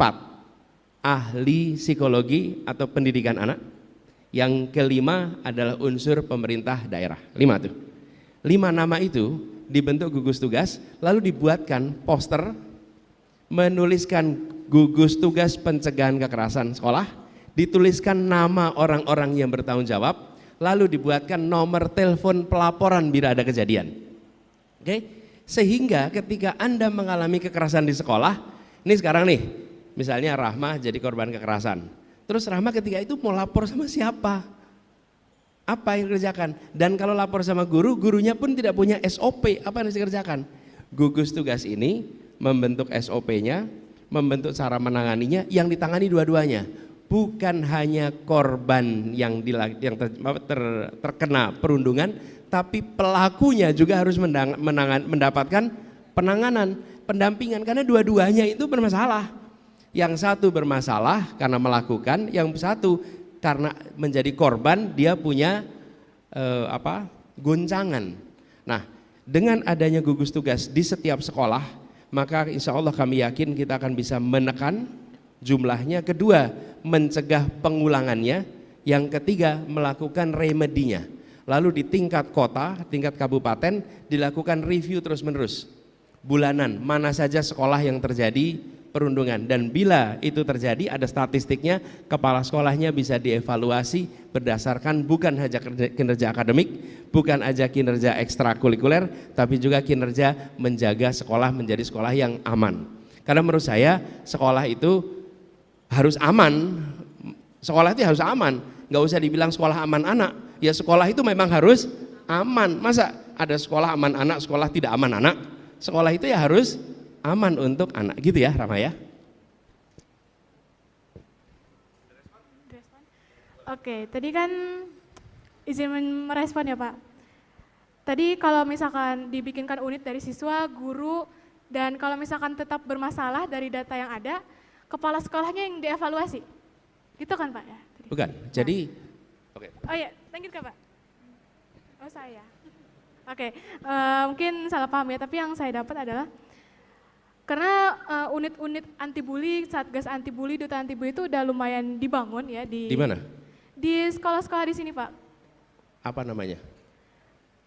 ahli psikologi atau pendidikan anak, yang kelima adalah unsur pemerintah daerah. 5 tuh. 5 nama itu dibentuk gugus tugas, lalu dibuatkan poster menuliskan gugus tugas pencegahan kekerasan sekolah, dituliskan nama orang-orang yang bertanggung jawab, lalu dibuatkan nomor telepon pelaporan bila ada kejadian. Oke? Sehingga ketika Anda mengalami kekerasan di sekolah, ini sekarang nih, misalnya Rahma jadi korban kekerasan. Terus Rahma ketika itu mau lapor sama siapa? Apa yang dikerjakan? Dan kalau lapor sama guru, gurunya pun tidak punya SOP, apa yang harus dikerjakan? Gugus tugas ini membentuk SOP-nya, membentuk cara menanganinya, yang ditangani dua-duanya. Bukan hanya korban yang terkena perundungan, tapi pelakunya juga harus mendapatkan penanganan, pendampingan, karena dua-duanya itu bermasalah. Yang satu bermasalah karena melakukan, yang satu karena menjadi korban dia punya goncangan. Nah, dengan adanya gugus tugas di setiap sekolah, maka insya Allah kami yakin kita akan bisa menekan jumlahnya. Kedua, mencegah pengulangannya. Yang ketiga, melakukan remedinya. Lalu di tingkat kota, tingkat kabupaten dilakukan review terus-menerus. Bulanan, mana saja sekolah yang terjadi perundungan, dan bila itu terjadi ada statistiknya, kepala sekolahnya bisa dievaluasi berdasarkan bukan hanya kinerja akademik, bukan aja kinerja ekstrakurikuler, tapi juga kinerja menjaga sekolah menjadi sekolah yang aman. Karena menurut saya sekolah itu harus aman, sekolah itu harus aman, nggak usah dibilang sekolah aman anak, ya sekolah itu memang harus aman. Masa ada sekolah aman anak, sekolah tidak aman anak? Sekolah itu ya harus aman untuk anak, gitu ya Rama ya. Oke, tadi kan izin merespon ya Pak. Tadi kalau misalkan dibikinkan unit dari siswa, guru, dan kalau misalkan tetap bermasalah dari data yang ada, kepala sekolahnya yang dievaluasi. Gitu kan Pak ya? Tadi. Bukan, jadi oke. Oh iya, lanjut Kak Pak. Oh saya. Oke, mungkin salah paham ya, tapi yang saya dapat adalah karena unit-unit anti bully, satgas anti bully, duta anti bully itu udah lumayan dibangun ya di mana? Di sekolah-sekolah di sini Pak. Apa namanya?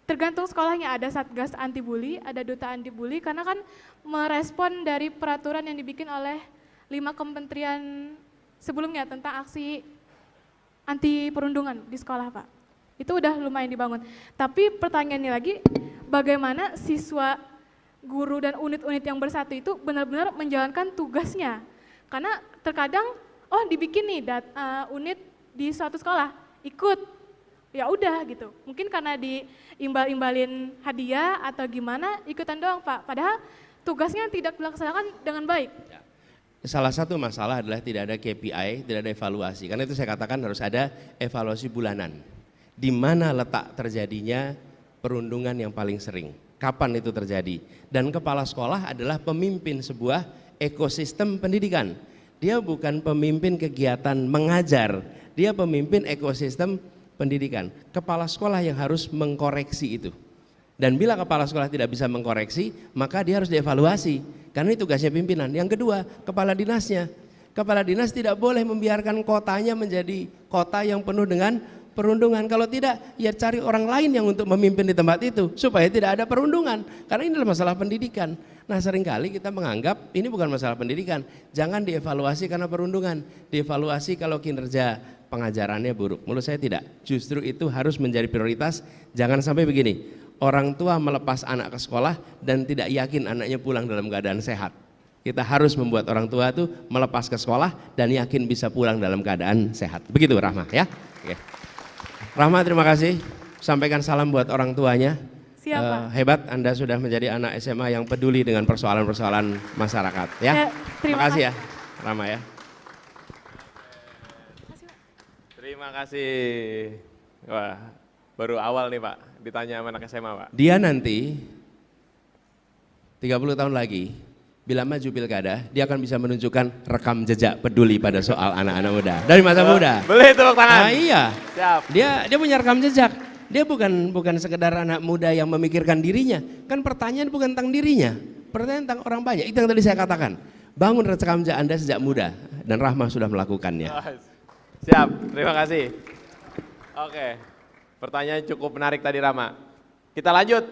Tergantung sekolahnya, ada satgas anti bully, ada duta anti bully, karena kan merespon dari peraturan yang dibikin oleh 5 kementerian sebelumnya tentang aksi anti perundungan di sekolah Pak. Itu udah lumayan dibangun. Tapi pertanyaannya lagi, bagaimana siswa, guru, dan unit-unit yang bersatu itu benar-benar menjalankan tugasnya. Karena terkadang, oh dibikin nih unit di suatu sekolah, ikut, ya udah gitu. Mungkin karena diimbal-imbalin hadiah atau gimana, ikutan doang Pak. Padahal tugasnya tidak dilaksanakan dengan baik. Salah satu masalah adalah tidak ada KPI, tidak ada evaluasi. Karena itu saya katakan harus ada evaluasi bulanan. Di mana letak terjadinya perundungan yang paling sering, kapan itu terjadi. Dan kepala sekolah adalah pemimpin sebuah ekosistem pendidikan. Dia bukan pemimpin kegiatan mengajar, dia pemimpin ekosistem pendidikan. Kepala sekolah yang harus mengkoreksi itu. Dan bila kepala sekolah tidak bisa mengkoreksi, maka dia harus dievaluasi. Karena itu tugasnya pimpinan. Yang kedua, kepala dinasnya. Kepala dinas tidak boleh membiarkan kotanya menjadi kota yang penuh dengan perundungan. Kalau tidak, ya cari orang lain yang untuk memimpin di tempat itu supaya tidak ada perundungan. Karena ini adalah masalah pendidikan. Nah, seringkali kita menganggap ini bukan masalah pendidikan. Jangan dievaluasi karena perundungan. Dievaluasi kalau kinerja pengajarannya buruk. Menurut saya tidak. Justru itu harus menjadi prioritas. Jangan sampai begini. Orang tua melepas anak ke sekolah dan tidak yakin anaknya pulang dalam keadaan sehat. Kita harus membuat orang tua itu melepas ke sekolah dan yakin bisa pulang dalam keadaan sehat. Begitu Rahma ya. Oke. Rahma, terima kasih. Sampaikan salam buat orang tuanya. Siap, Pak. Hebat, Anda sudah menjadi anak SMA yang peduli dengan persoalan-persoalan masyarakat. Ya, terima kasih ya, Rahma ya. Terima kasih. Wah, baru awal nih Pak, ditanya sama anak SMA Pak. Dia nanti 30 tahun lagi, bila maju pilkada, dia akan bisa menunjukkan rekam jejak peduli pada soal anak-anak muda. Dari masa muda. Boleh tepuk tangan. Nah, iya. Siap. Dia punya rekam jejak. Dia bukan sekedar anak muda yang memikirkan dirinya. Kan pertanyaan bukan tentang dirinya. Pertanyaan tentang orang banyak. Itu yang tadi saya katakan. Bangun rekam jejak Anda sejak muda. Dan Rahma sudah melakukannya. Siap, terima kasih. Oke, pertanyaan cukup menarik tadi Rama. Kita lanjut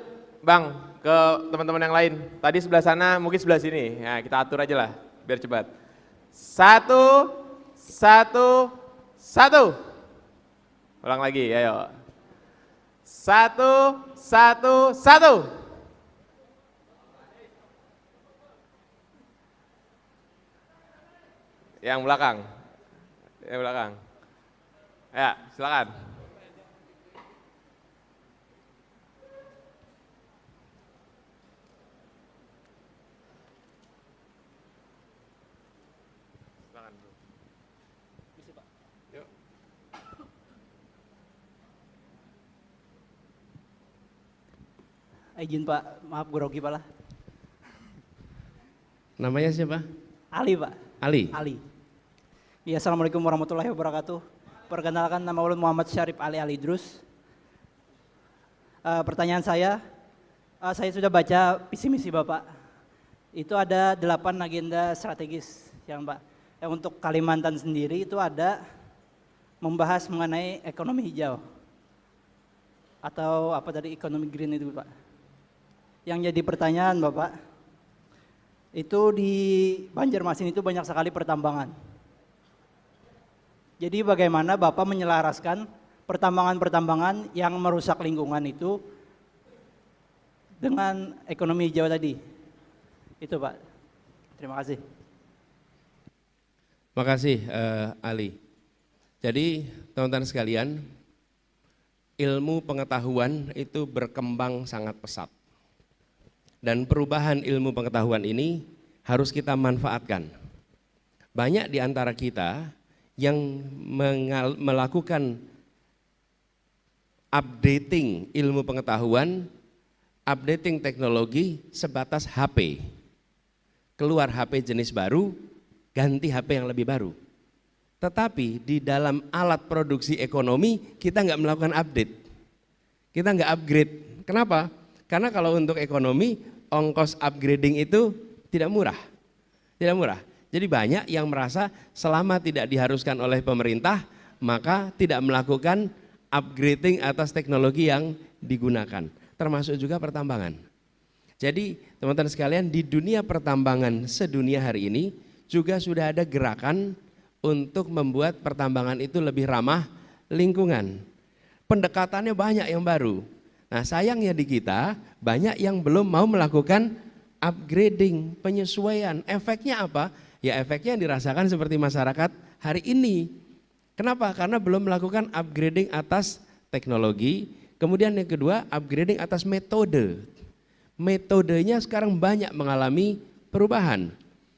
Bang ke teman-teman yang lain. Tadi sebelah sana, mungkin sebelah sini. Ya, kita atur aja lah, biar cepat. 1, 1, 1. Ulang lagi, ayo. 1, 1, 1. Yang belakang. Yang belakang. Ya, silakan. Izin Pak, maaf grogi Pak lah. Namanya siapa? Ali Pak. Ali. Ali. Ya, Assalamualaikum warahmatullahi wabarakatuh. Perkenalkan, nama ulun Muhammad Syarif Ali Idrus. Pertanyaan saya sudah baca visi misi Bapak. Itu ada 8 agenda strategis yang Pak. Yang untuk Kalimantan sendiri itu ada membahas mengenai ekonomi hijau. Atau apa tadi, ekonomi green itu Pak. Yang jadi pertanyaan Bapak, itu di Banjarmasin itu banyak sekali pertambangan. Jadi bagaimana Bapak menyelaraskan pertambangan-pertambangan yang merusak lingkungan itu dengan ekonomi hijau tadi? Itu Pak. Terima kasih. Makasih Ali. Jadi teman-teman sekalian, ilmu pengetahuan itu berkembang sangat pesat. Dan perubahan ilmu pengetahuan ini harus kita manfaatkan. Banyak di antara kita yang melakukan updating ilmu pengetahuan, updating teknologi sebatas HP. Keluar HP jenis baru, ganti HP yang lebih baru. Tetapi di dalam alat produksi ekonomi kita nggak melakukan update, kita nggak upgrade. Kenapa? Karena kalau untuk ekonomi ongkos upgrading itu tidak murah, tidak murah. Jadi banyak yang merasa selama tidak diharuskan oleh pemerintah maka tidak melakukan upgrading atas teknologi yang digunakan, termasuk juga pertambangan. Jadi teman-teman sekalian, di dunia pertambangan sedunia hari ini juga sudah ada gerakan untuk membuat pertambangan itu lebih ramah lingkungan. Pendekatannya banyak yang baru. Nah sayangnya di kita banyak yang belum mau melakukan upgrading, penyesuaian. Efeknya apa? Ya efeknya yang dirasakan seperti masyarakat hari ini. Kenapa? Karena belum melakukan upgrading atas teknologi. Kemudian yang kedua, upgrading atas metode. Metodenya sekarang banyak mengalami perubahan.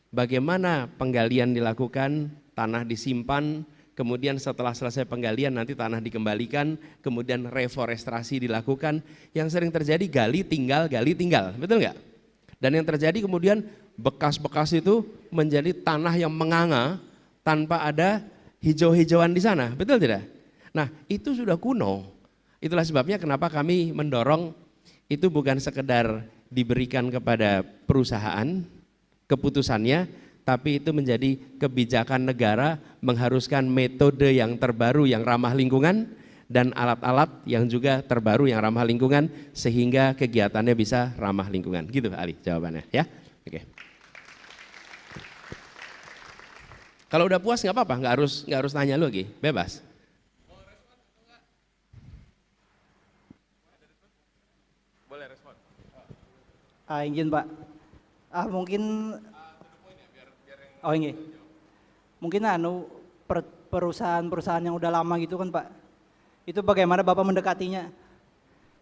Bagaimana penggalian dilakukan, tanah disimpan, kemudian setelah selesai penggalian nanti tanah dikembalikan, kemudian reforestasi dilakukan. Yang sering terjadi gali tinggal, betul nggak? Dan yang terjadi kemudian bekas-bekas itu menjadi tanah yang menganga tanpa ada hijau-hijauan di sana, betul tidak? Nah itu sudah kuno. Itulah sebabnya kenapa kami mendorong itu bukan sekedar diberikan kepada perusahaan keputusannya, tapi itu menjadi kebijakan negara mengharuskan metode yang terbaru yang ramah lingkungan dan alat-alat yang juga terbaru yang ramah lingkungan sehingga kegiatannya bisa ramah lingkungan. Gitu Ali jawabannya ya. Oke. Kalau udah puas nggak apa-apa, nggak harus nanya lagi, bebas. Boleh respon. Izin Pak. Mungkin ini. Mungkin perusahaan-perusahaan yang udah lama gitu kan Pak. Itu bagaimana Bapak mendekatinya?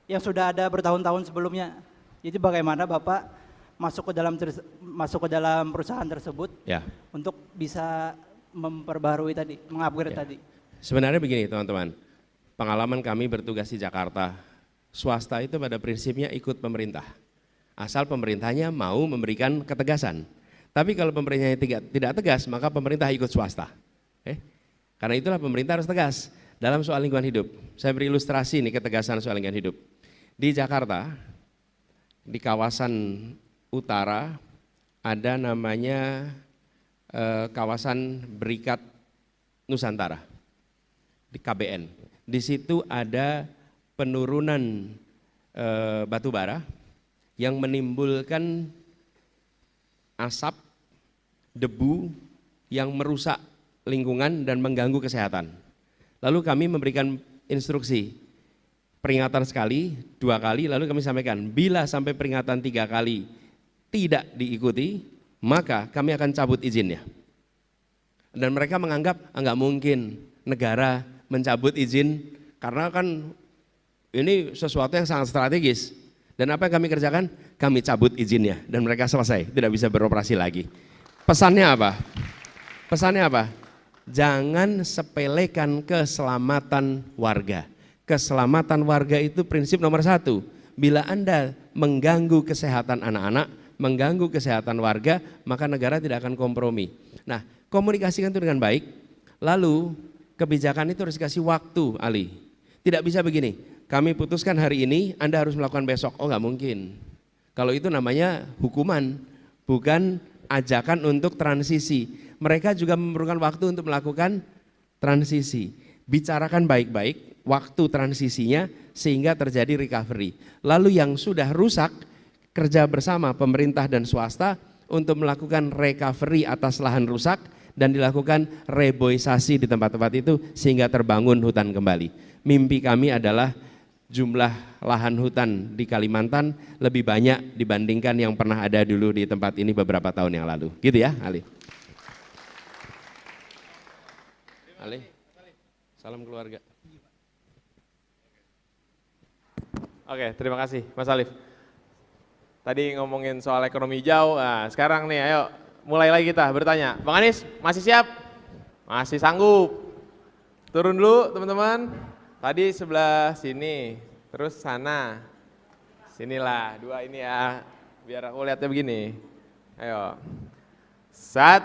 Yang sudah ada bertahun-tahun sebelumnya. Jadi bagaimana Bapak masuk ke dalam perusahaan tersebut Ya. untuk bisa memperbarui tadi, mengupgrade Ya. tadi. Sebenarnya begini teman-teman, pengalaman kami bertugas di Jakarta, swasta itu pada prinsipnya ikut pemerintah. Asal pemerintahnya mau memberikan ketegasan. Tapi kalau pemerintahnya tidak tegas, maka pemerintah ikut swasta. Karena itulah pemerintah harus tegas dalam soal lingkungan hidup. Saya beri ilustrasi nih ketegasan soal lingkungan hidup. Di Jakarta, di kawasan utara ada namanya kawasan Berikat Nusantara di KBN. Di situ ada penurunan batu bara yang menimbulkan asap, debu yang merusak lingkungan dan mengganggu kesehatan. Lalu kami memberikan instruksi peringatan sekali, 2 kali, lalu kami sampaikan bila sampai peringatan 3 kali tidak diikuti, maka kami akan cabut izinnya. Dan mereka menganggap nggak mungkin negara mencabut izin karena kan ini sesuatu yang sangat strategis. Dan apa yang kami kerjakan? Kami cabut izinnya dan mereka selesai, tidak bisa beroperasi lagi. Pesannya apa? Pesannya apa? Jangan sepelekan keselamatan warga. Keselamatan warga itu prinsip nomor 1. Bila Anda mengganggu kesehatan anak-anak, mengganggu kesehatan warga, maka negara tidak akan kompromi. Nah, komunikasikan itu dengan baik, lalu kebijakan itu harus dikasih waktu, Ali. Tidak bisa begini, kami putuskan hari ini, Anda harus melakukan besok. Oh nggak mungkin. Kalau itu namanya hukuman, bukan ajakan untuk transisi. Mereka juga memerlukan waktu untuk melakukan transisi. Bicarakan baik-baik waktu transisinya sehingga terjadi recovery. Lalu yang sudah rusak, kerja bersama pemerintah dan swasta untuk melakukan recovery atas lahan rusak dan dilakukan reboisasi di tempat-tempat itu sehingga terbangun hutan kembali. Mimpi kami adalah jumlah lahan hutan di Kalimantan lebih banyak dibandingkan yang pernah ada dulu di tempat ini beberapa tahun yang lalu. Gitu ya, Ali. Ali, salam keluarga. Oke, terima kasih Mas Alif. Tadi ngomongin soal ekonomi hijau, nah sekarang nih ayo mulai lagi kita bertanya. Bang Anies masih siap? Masih sanggup? Turun dulu teman-teman. Tadi sebelah sini, terus sana. Sinilah, 2 ini ya. Biar aku lihatnya begini. Ayo. 1,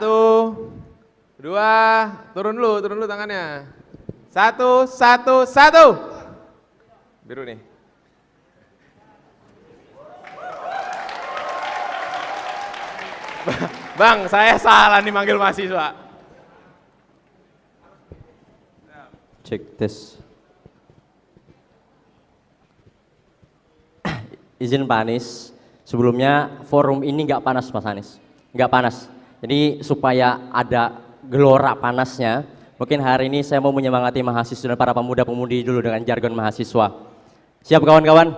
2, turun dulu tangannya. 1, 1, 1. Biru nih. Bang, saya salah nih manggil mahasiswa. Cek tes. Izin Pak Anies, sebelumnya forum ini nggak panas Mas Anies, nggak panas. Jadi supaya ada gelora panasnya, mungkin hari ini saya mau menyemangati mahasiswa dan para pemuda-pemudi dulu dengan jargon mahasiswa. Siap kawan-kawan?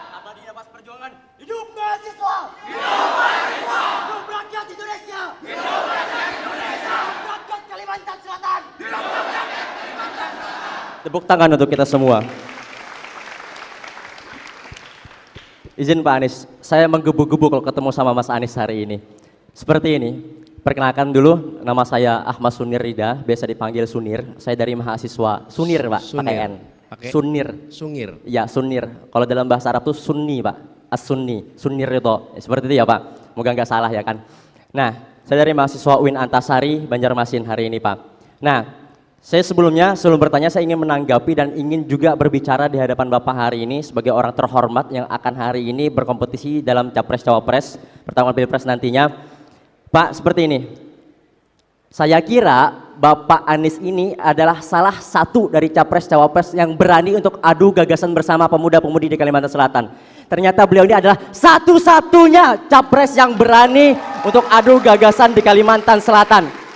Abadi nafas perjuangan, hidup mahasiswa! Hidup mahasiswa! Hidup rakyat Indonesia! Hidup rakyat Indonesia! Rakyat Kalimantan Selatan! Hidup rakyat Kalimantan Selatan! Tepuk tangan untuk kita semua. Izin Pak Anies, saya menggebu-gebu kalau ketemu sama Mas Anies hari ini. Seperti ini, perkenalkan dulu, nama saya Ahmad Sunir Rida, biasa dipanggil Sunir. Saya dari mahasiswa Sunir Pak, pakai N. Sunir. Sungir. Ya Sunir, kalau dalam bahasa Arab tuh Sunni Pak, As-Sunni, Sunir itu, seperti itu ya Pak, moga nggak salah ya kan. Nah, saya dari mahasiswa UIN Antasari, Banjarmasin hari ini Pak. Nah, saya sebelum bertanya saya ingin menanggapi dan ingin juga berbicara di hadapan Bapak hari ini sebagai orang terhormat yang akan hari ini berkompetisi dalam Capres-Cawapres pertarungan Pilpres nantinya. Pak, seperti ini. Saya kira Bapak Anies ini adalah salah satu dari Capres-Cawapres yang berani untuk adu gagasan bersama pemuda-pemudi di Kalimantan Selatan. Ternyata beliau ini adalah satu-satunya Capres yang berani untuk adu gagasan di Kalimantan Selatan.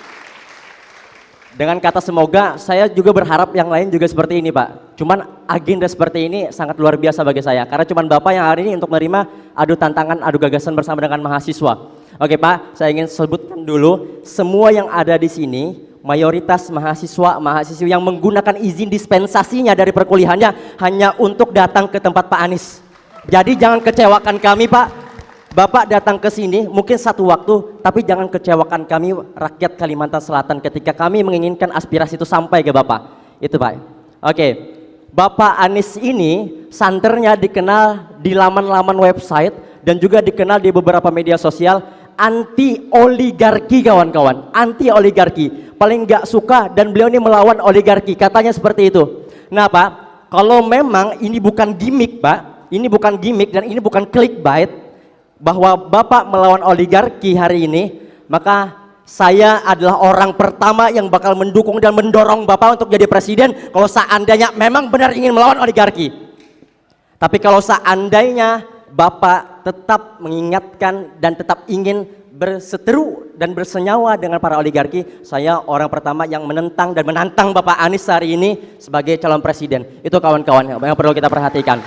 Dengan kata semoga, saya juga berharap yang lain juga seperti ini Pak. Cuman agenda seperti ini sangat luar biasa bagi saya. Karena cuman Bapak yang hari ini untuk menerima adu tantangan, adu gagasan bersama dengan mahasiswa. Oke Pak, saya ingin sebutkan dulu, semua yang ada di sini, mayoritas mahasiswa yang menggunakan izin dispensasinya dari perkuliahannya hanya untuk datang ke tempat Pak Anies. Jadi jangan kecewakan kami Pak. Bapak datang ke sini mungkin satu waktu, tapi jangan kecewakan kami rakyat Kalimantan Selatan ketika kami menginginkan aspirasi itu sampai ke Bapak. Itu Pak. Oke, Bapak Anies ini santernya dikenal di laman-laman website dan juga dikenal di beberapa media sosial anti oligarki kawan-kawan, anti oligarki. Paling nggak suka dan beliau ini melawan oligarki, katanya seperti itu. Nah Pak, kalau memang ini bukan gimmick Pak, ini bukan gimmick dan ini bukan clickbait, bahwa Bapak melawan oligarki hari ini, maka saya adalah orang pertama yang bakal mendukung dan mendorong Bapak untuk jadi presiden kalau seandainya memang benar ingin melawan oligarki. Tapi kalau seandainya Bapak tetap mengingatkan dan tetap ingin berseteru dan bersenyawa dengan para oligarki, saya orang pertama yang menentang dan menantang Bapak Anies hari ini sebagai calon presiden. Itu kawan-kawan yang perlu kita perhatikan.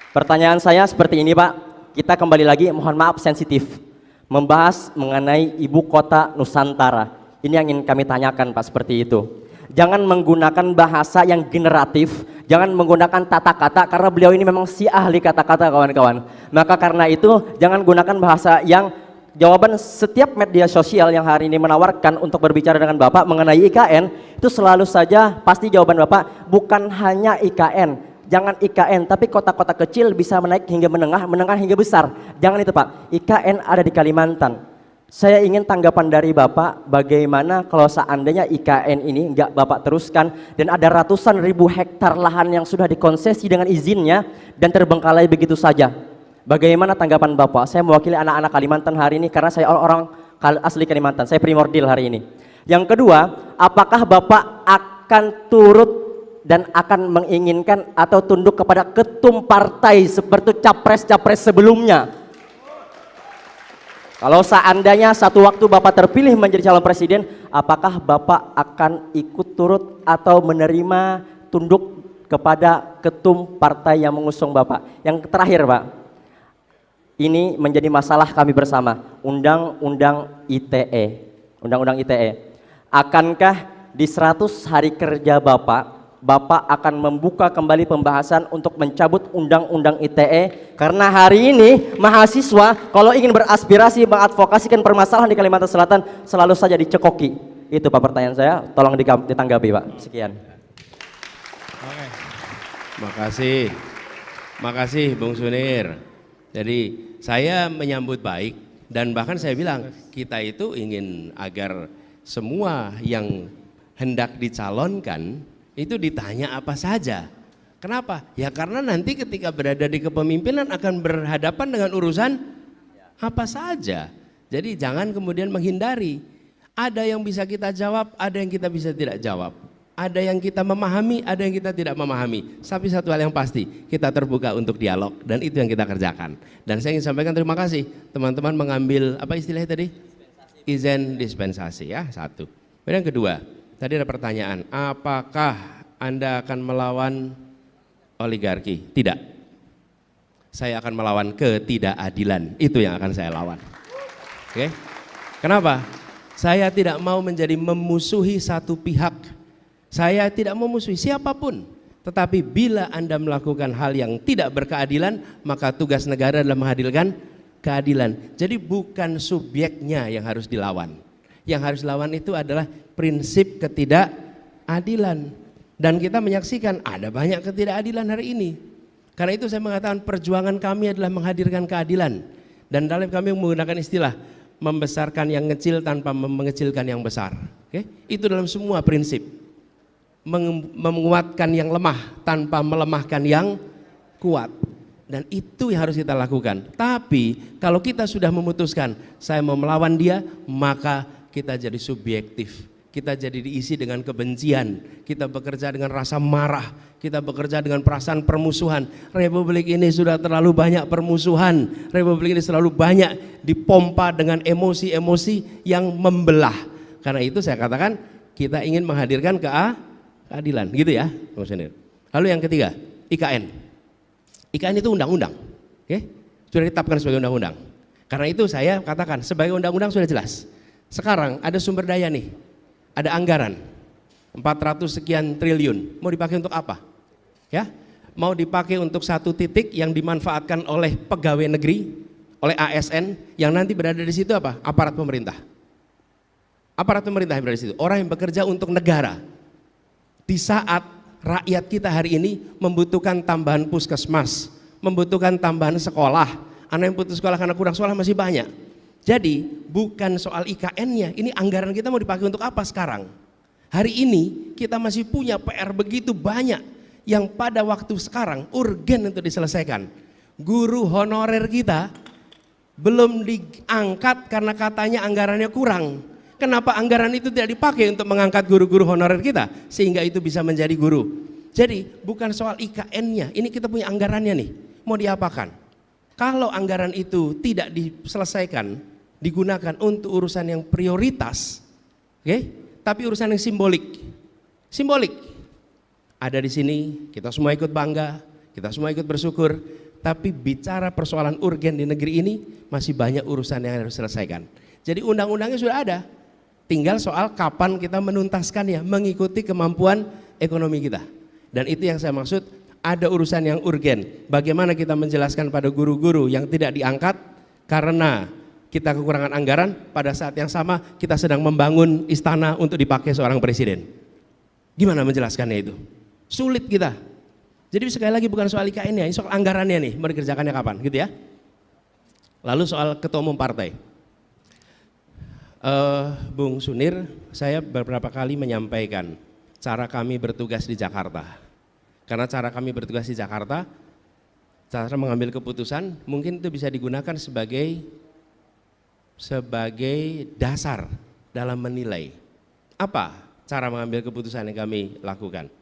Pertanyaan saya seperti ini Pak, kita kembali lagi, mohon maaf sensitif, membahas mengenai ibu kota Nusantara. Ini yang ingin kami tanyakan Pak, seperti itu. Jangan menggunakan bahasa yang generatif, jangan menggunakan tata kata karena beliau ini memang si ahli kata-kata kawan-kawan. Maka karena itu jangan gunakan bahasa yang jawaban setiap media sosial yang hari ini menawarkan untuk berbicara dengan Bapak mengenai IKN, itu selalu saja pasti jawaban Bapak bukan hanya IKN. Jangan IKN, tapi kota-kota kecil bisa menaik hingga menengah, menengah hingga besar. Jangan itu Pak, IKN ada di Kalimantan. Saya ingin tanggapan dari Bapak, bagaimana kalau seandainya IKN ini enggak Bapak teruskan dan ada ratusan ribu hektar lahan yang sudah dikonsesi dengan izinnya dan terbengkalai begitu saja. Bagaimana tanggapan Bapak? Saya mewakili anak-anak Kalimantan hari ini karena saya orang asli Kalimantan, saya primordial hari ini. Yang kedua, apakah Bapak akan turut dan akan menginginkan atau tunduk kepada ketum partai seperti capres-capres sebelumnya? Kalau seandainya satu waktu Bapak terpilih menjadi calon presiden, apakah Bapak akan ikut turut atau menerima tunduk kepada ketum partai yang mengusung Bapak? Yang terakhir Pak, ini menjadi masalah kami bersama, Undang-Undang ITE. Undang-Undang ITE, akankah di 100 hari kerja Bapak akan membuka kembali pembahasan untuk mencabut Undang-Undang ITE? Karena hari ini mahasiswa kalau ingin beraspirasi mengadvokasikan permasalahan di Kalimantan Selatan selalu saja dicekoki. Itu Pak pertanyaan saya, tolong ditanggapi Pak. Sekian. Oke. Makasih Bung Sunir. Jadi saya menyambut baik dan bahkan saya bilang kita itu ingin agar semua yang hendak dicalonkan itu ditanya apa saja. Kenapa? Ya karena nanti ketika berada di kepemimpinan akan berhadapan dengan urusan apa saja. Jadi jangan kemudian menghindari. Ada yang bisa kita jawab, ada yang kita bisa tidak jawab. Ada yang kita memahami, ada yang kita tidak memahami. Tapi satu hal yang pasti, kita terbuka untuk dialog dan itu yang kita kerjakan. Dan saya ingin sampaikan terima kasih teman-teman mengambil apa istilahnya tadi? Izin dispensasi ya, satu. Kemudian yang kedua, tadi ada pertanyaan, apakah Anda akan melawan oligarki? Tidak. Saya akan melawan ketidakadilan, itu yang akan saya lawan. Oke? Kenapa? Saya tidak mau menjadi memusuhi satu pihak. Saya tidak memusuhi siapapun. Tetapi bila Anda melakukan hal yang tidak berkeadilan, maka tugas negara adalah menghadirkan keadilan. Jadi bukan subjeknya yang harus dilawan. Yang harus dilawan itu adalah prinsip ketidakadilan. Dan kita menyaksikan ada banyak ketidakadilan hari ini. Karena itu saya mengatakan perjuangan kami adalah menghadirkan keadilan. Dan dalam kami menggunakan istilah membesarkan yang kecil tanpa mengecilkan yang besar. Oke? Itu dalam semua prinsip. Menguatkan yang lemah tanpa melemahkan yang kuat. Dan itu yang harus kita lakukan. Tapi kalau kita sudah memutuskan saya mau melawan dia, maka kita jadi subjektif. Kita jadi diisi dengan kebencian, kita bekerja dengan rasa marah, kita bekerja dengan perasaan permusuhan. Republik ini sudah terlalu banyak permusuhan, republik ini selalu banyak dipompa dengan emosi-emosi yang membelah. Karena itu saya katakan kita ingin menghadirkan keadilan, gitu ya. Lalu yang ketiga, IKN. IKN itu undang-undang, oke? Sudah ditetapkan sebagai undang-undang. Karena itu saya katakan sebagai undang-undang sudah jelas. Sekarang ada sumber daya nih. Ada anggaran 400 sekian triliun, mau dipakai untuk apa? Ya, mau dipakai untuk satu titik yang dimanfaatkan oleh pegawai negeri, oleh ASN yang nanti berada di situ apa? Aparat pemerintah. Aparat pemerintah yang berada di situ, orang yang bekerja untuk negara. Di saat rakyat kita hari ini membutuhkan tambahan puskesmas, membutuhkan tambahan sekolah, anak yang putus sekolah karena kurang sekolah masih banyak. Jadi bukan soal IKN-nya, ini anggaran kita mau dipakai untuk apa sekarang? Hari ini kita masih punya PR begitu banyak yang pada waktu sekarang urgen untuk diselesaikan. Guru honorer kita belum diangkat karena katanya anggarannya kurang. Kenapa anggaran itu tidak dipakai untuk mengangkat guru-guru honorer kita sehingga itu bisa menjadi guru? Jadi bukan soal IKN-nya, ini kita punya anggarannya nih, mau diapakan? Kalau anggaran itu tidak diselesaikan, digunakan untuk urusan yang prioritas, oke? Tapi urusan yang simbolik, ada di sini, kita semua ikut bangga, kita semua ikut bersyukur, tapi bicara persoalan urgen di negeri ini masih banyak urusan yang harus diselesaikan. Jadi undang-undangnya sudah ada, tinggal soal kapan kita menuntaskannya, mengikuti kemampuan ekonomi kita. Dan itu yang saya maksud, ada urusan yang urgen. Bagaimana kita menjelaskan pada guru-guru yang tidak diangkat karena kita kekurangan anggaran, pada saat yang sama kita sedang membangun istana untuk dipakai seorang presiden. Gimana menjelaskannya itu? Sulit kita. Jadi sekali lagi bukan soal IKN-nya, ini soal anggarannya nih, mau dikerjakannya kapan, gitu ya. Lalu soal ketua umum partai. Bung Sunir, saya beberapa kali menyampaikan cara kami bertugas di Jakarta. Karena cara kami bertugas di Jakarta, cara mengambil keputusan mungkin itu bisa digunakan sebagai dasar dalam menilai. Apa cara mengambil keputusan yang kami lakukan?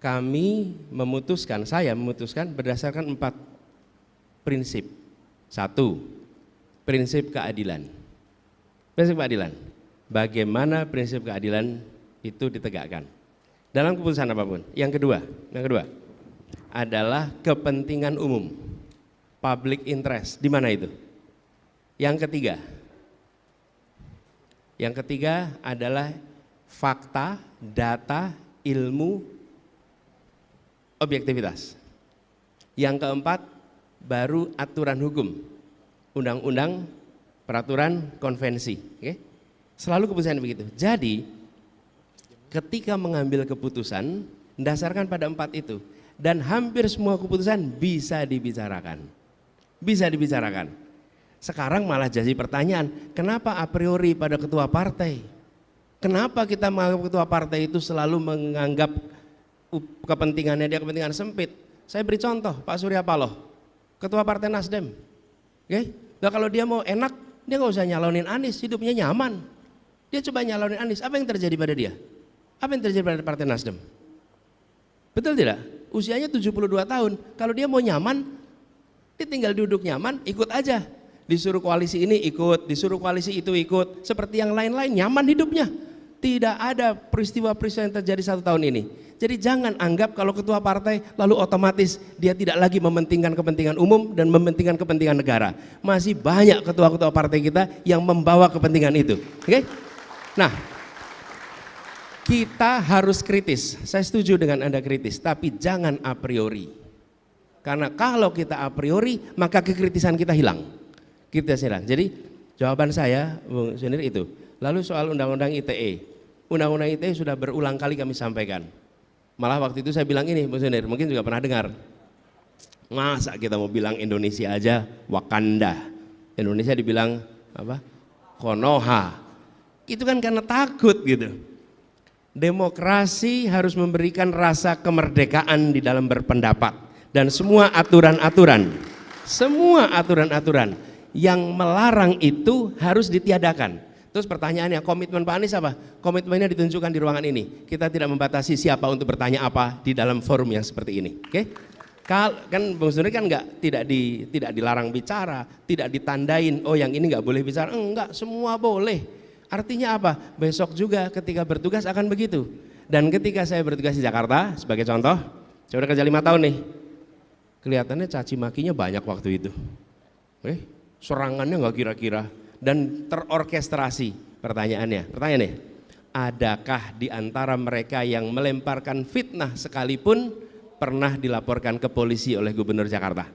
Kami memutuskan, saya memutuskan berdasarkan 4 prinsip. 1, prinsip keadilan. Prinsip keadilan. Bagaimana prinsip keadilan itu ditegakkan dalam keputusan apapun. Yang kedua adalah kepentingan umum, public interest. Di mana itu? Yang ketiga adalah fakta, data, ilmu, objektivitas. Yang keempat baru aturan hukum, undang-undang, peraturan, konvensi. Oke? Selalu keputusan begitu. Jadi ketika mengambil keputusan mendasarkan pada 4 itu, dan hampir semua keputusan bisa dibicarakan. Bisa dibicarakan. Sekarang malah jadi pertanyaan, kenapa a priori pada ketua partai? Kenapa kita menganggap ketua partai itu selalu menganggap kepentingannya dia kepentingan sempit? Saya beri contoh, Pak Surya Paloh, ketua partai Nasdem. Oke? Nah, kalau dia mau enak, dia nggak usah nyalonin Anies, hidupnya nyaman. Dia coba nyalonin Anies, apa yang terjadi pada dia? Apa yang terjadi pada partai Nasdem? Betul tidak? Usianya 72 tahun, kalau dia mau nyaman, dia tinggal duduk nyaman, ikut aja. Disuruh koalisi ini ikut, disuruh koalisi itu ikut, seperti yang lain-lain nyaman hidupnya. Tidak ada peristiwa-peristiwa yang terjadi 1 tahun ini. Jadi jangan anggap kalau ketua partai lalu otomatis dia tidak lagi mementingkan kepentingan umum dan mementingkan kepentingan negara. Masih banyak ketua-ketua partai kita yang membawa kepentingan itu. Oke? Nah, kita harus kritis. Saya setuju dengan Anda kritis, tapi jangan a priori. Karena kalau kita a priori, maka kekritisan kita hilang. Kita hilang. Jadi jawaban saya, Bung Sunir itu. Lalu soal undang-undang ITE. Undang-undang ITE sudah berulang kali kami sampaikan. Malah waktu itu saya bilang ini, Bung Sunir, mungkin juga pernah dengar. Masa kita mau bilang Indonesia aja Wakanda. Indonesia dibilang apa? Konoha. Itu kan karena takut gitu. Demokrasi harus memberikan rasa kemerdekaan di dalam berpendapat. Dan semua aturan-aturan yang melarang itu harus ditiadakan. Terus pertanyaannya, komitmen Pak Anies apa? Komitmennya ditunjukkan di ruangan ini. Kita tidak membatasi siapa untuk bertanya apa di dalam forum yang seperti ini. Oke? Kan Bung Sunir kan tidak dilarang bicara, tidak ditandain, oh yang ini nggak boleh bicara. Enggak, semua boleh. Artinya apa? Besok juga ketika bertugas akan begitu. Dan ketika saya bertugas di Jakarta, sebagai contoh, saya udah kerja 5 tahun nih. Kelihatannya caci makinya banyak waktu itu. Serangannya nggak kira-kira. Dan terorkestrasi. Pertanyaannya, adakah di antara mereka yang melemparkan fitnah sekalipun pernah dilaporkan ke polisi oleh Gubernur Jakarta?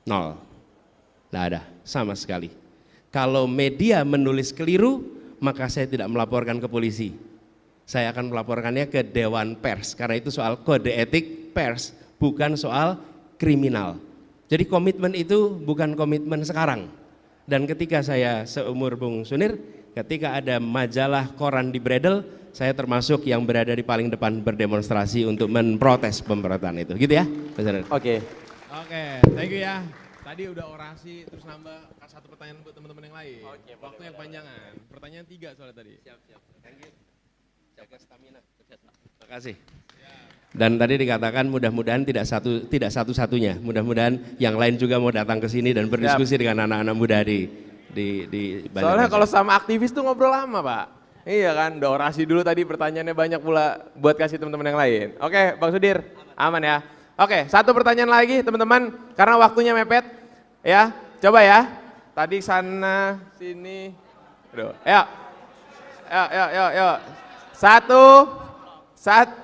0. Tidak ada, sama sekali. Kalau media menulis keliru, maka saya tidak melaporkan ke polisi. Saya akan melaporkannya ke Dewan Pers, karena itu soal kode etik pers, bukan soal kriminal. Jadi komitmen itu bukan komitmen sekarang. Dan ketika saya seumur Bung Sunir, ketika ada majalah koran di Bredel, saya termasuk yang berada di paling depan berdemonstrasi untuk memprotes pemberontakan itu. Gitu ya, Mas Sunir? Oke. Oke, thank you ya. Tadi udah orasi, terus nambah 1 pertanyaan buat teman-teman yang lain. Waktu yang panjangan. Pertanyaan 3 soalnya tadi. Siap. Thank you. Jaga stamina. Terima kasih. Dan tadi dikatakan mudah-mudahan tidak satu-satunya, mudah-mudahan yang lain juga mau datang ke sini dan berdiskusi dengan anak-anak muda di Soalnya kalau sama aktivis tuh ngobrol lama, Pak. Iya kan, udah orasi dulu tadi, pertanyaannya banyak pula buat kasih teman-teman yang lain. Oke, Bang Sudir, aman ya. Oke, 1 pertanyaan lagi teman-teman, karena waktunya mepet. Ya, coba ya. Tadi sana, sini. Aduh, yuk. 1,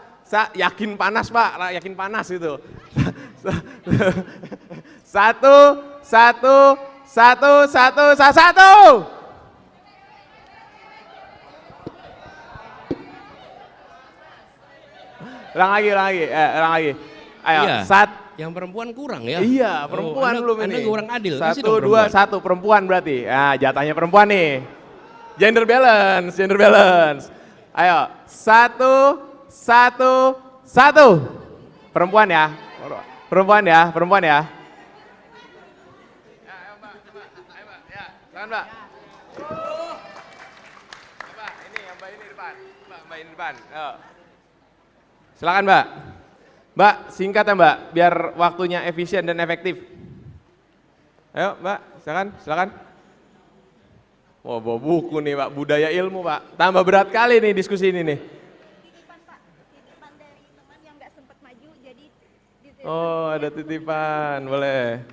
yakin panas Pak, yakin panas itu. 1. Ulang lagi. Ayo, iya, yang perempuan kurang ya? Iya, perempuan belum ini. Anda kurang adil. 1, 2, 1, perempuan berarti. Nah, jatahnya perempuan nih. Gender balance. Ayo, 1. Perempuan ya. Ayo, Mbak. Ya, silakan, Mbak. Mbak, ini Mbak ini depan. Mbak ini depan. Ayo. Silakan, Mbak. Mbak, singkat ya, Mbak, biar waktunya efisien dan efektif. Ayo, Mbak, silakan. Oh, bawa buku nih, Pak, budaya ilmu, Pak. Tambah berat kali nih diskusi ini nih. Oh, ada titipan, boleh.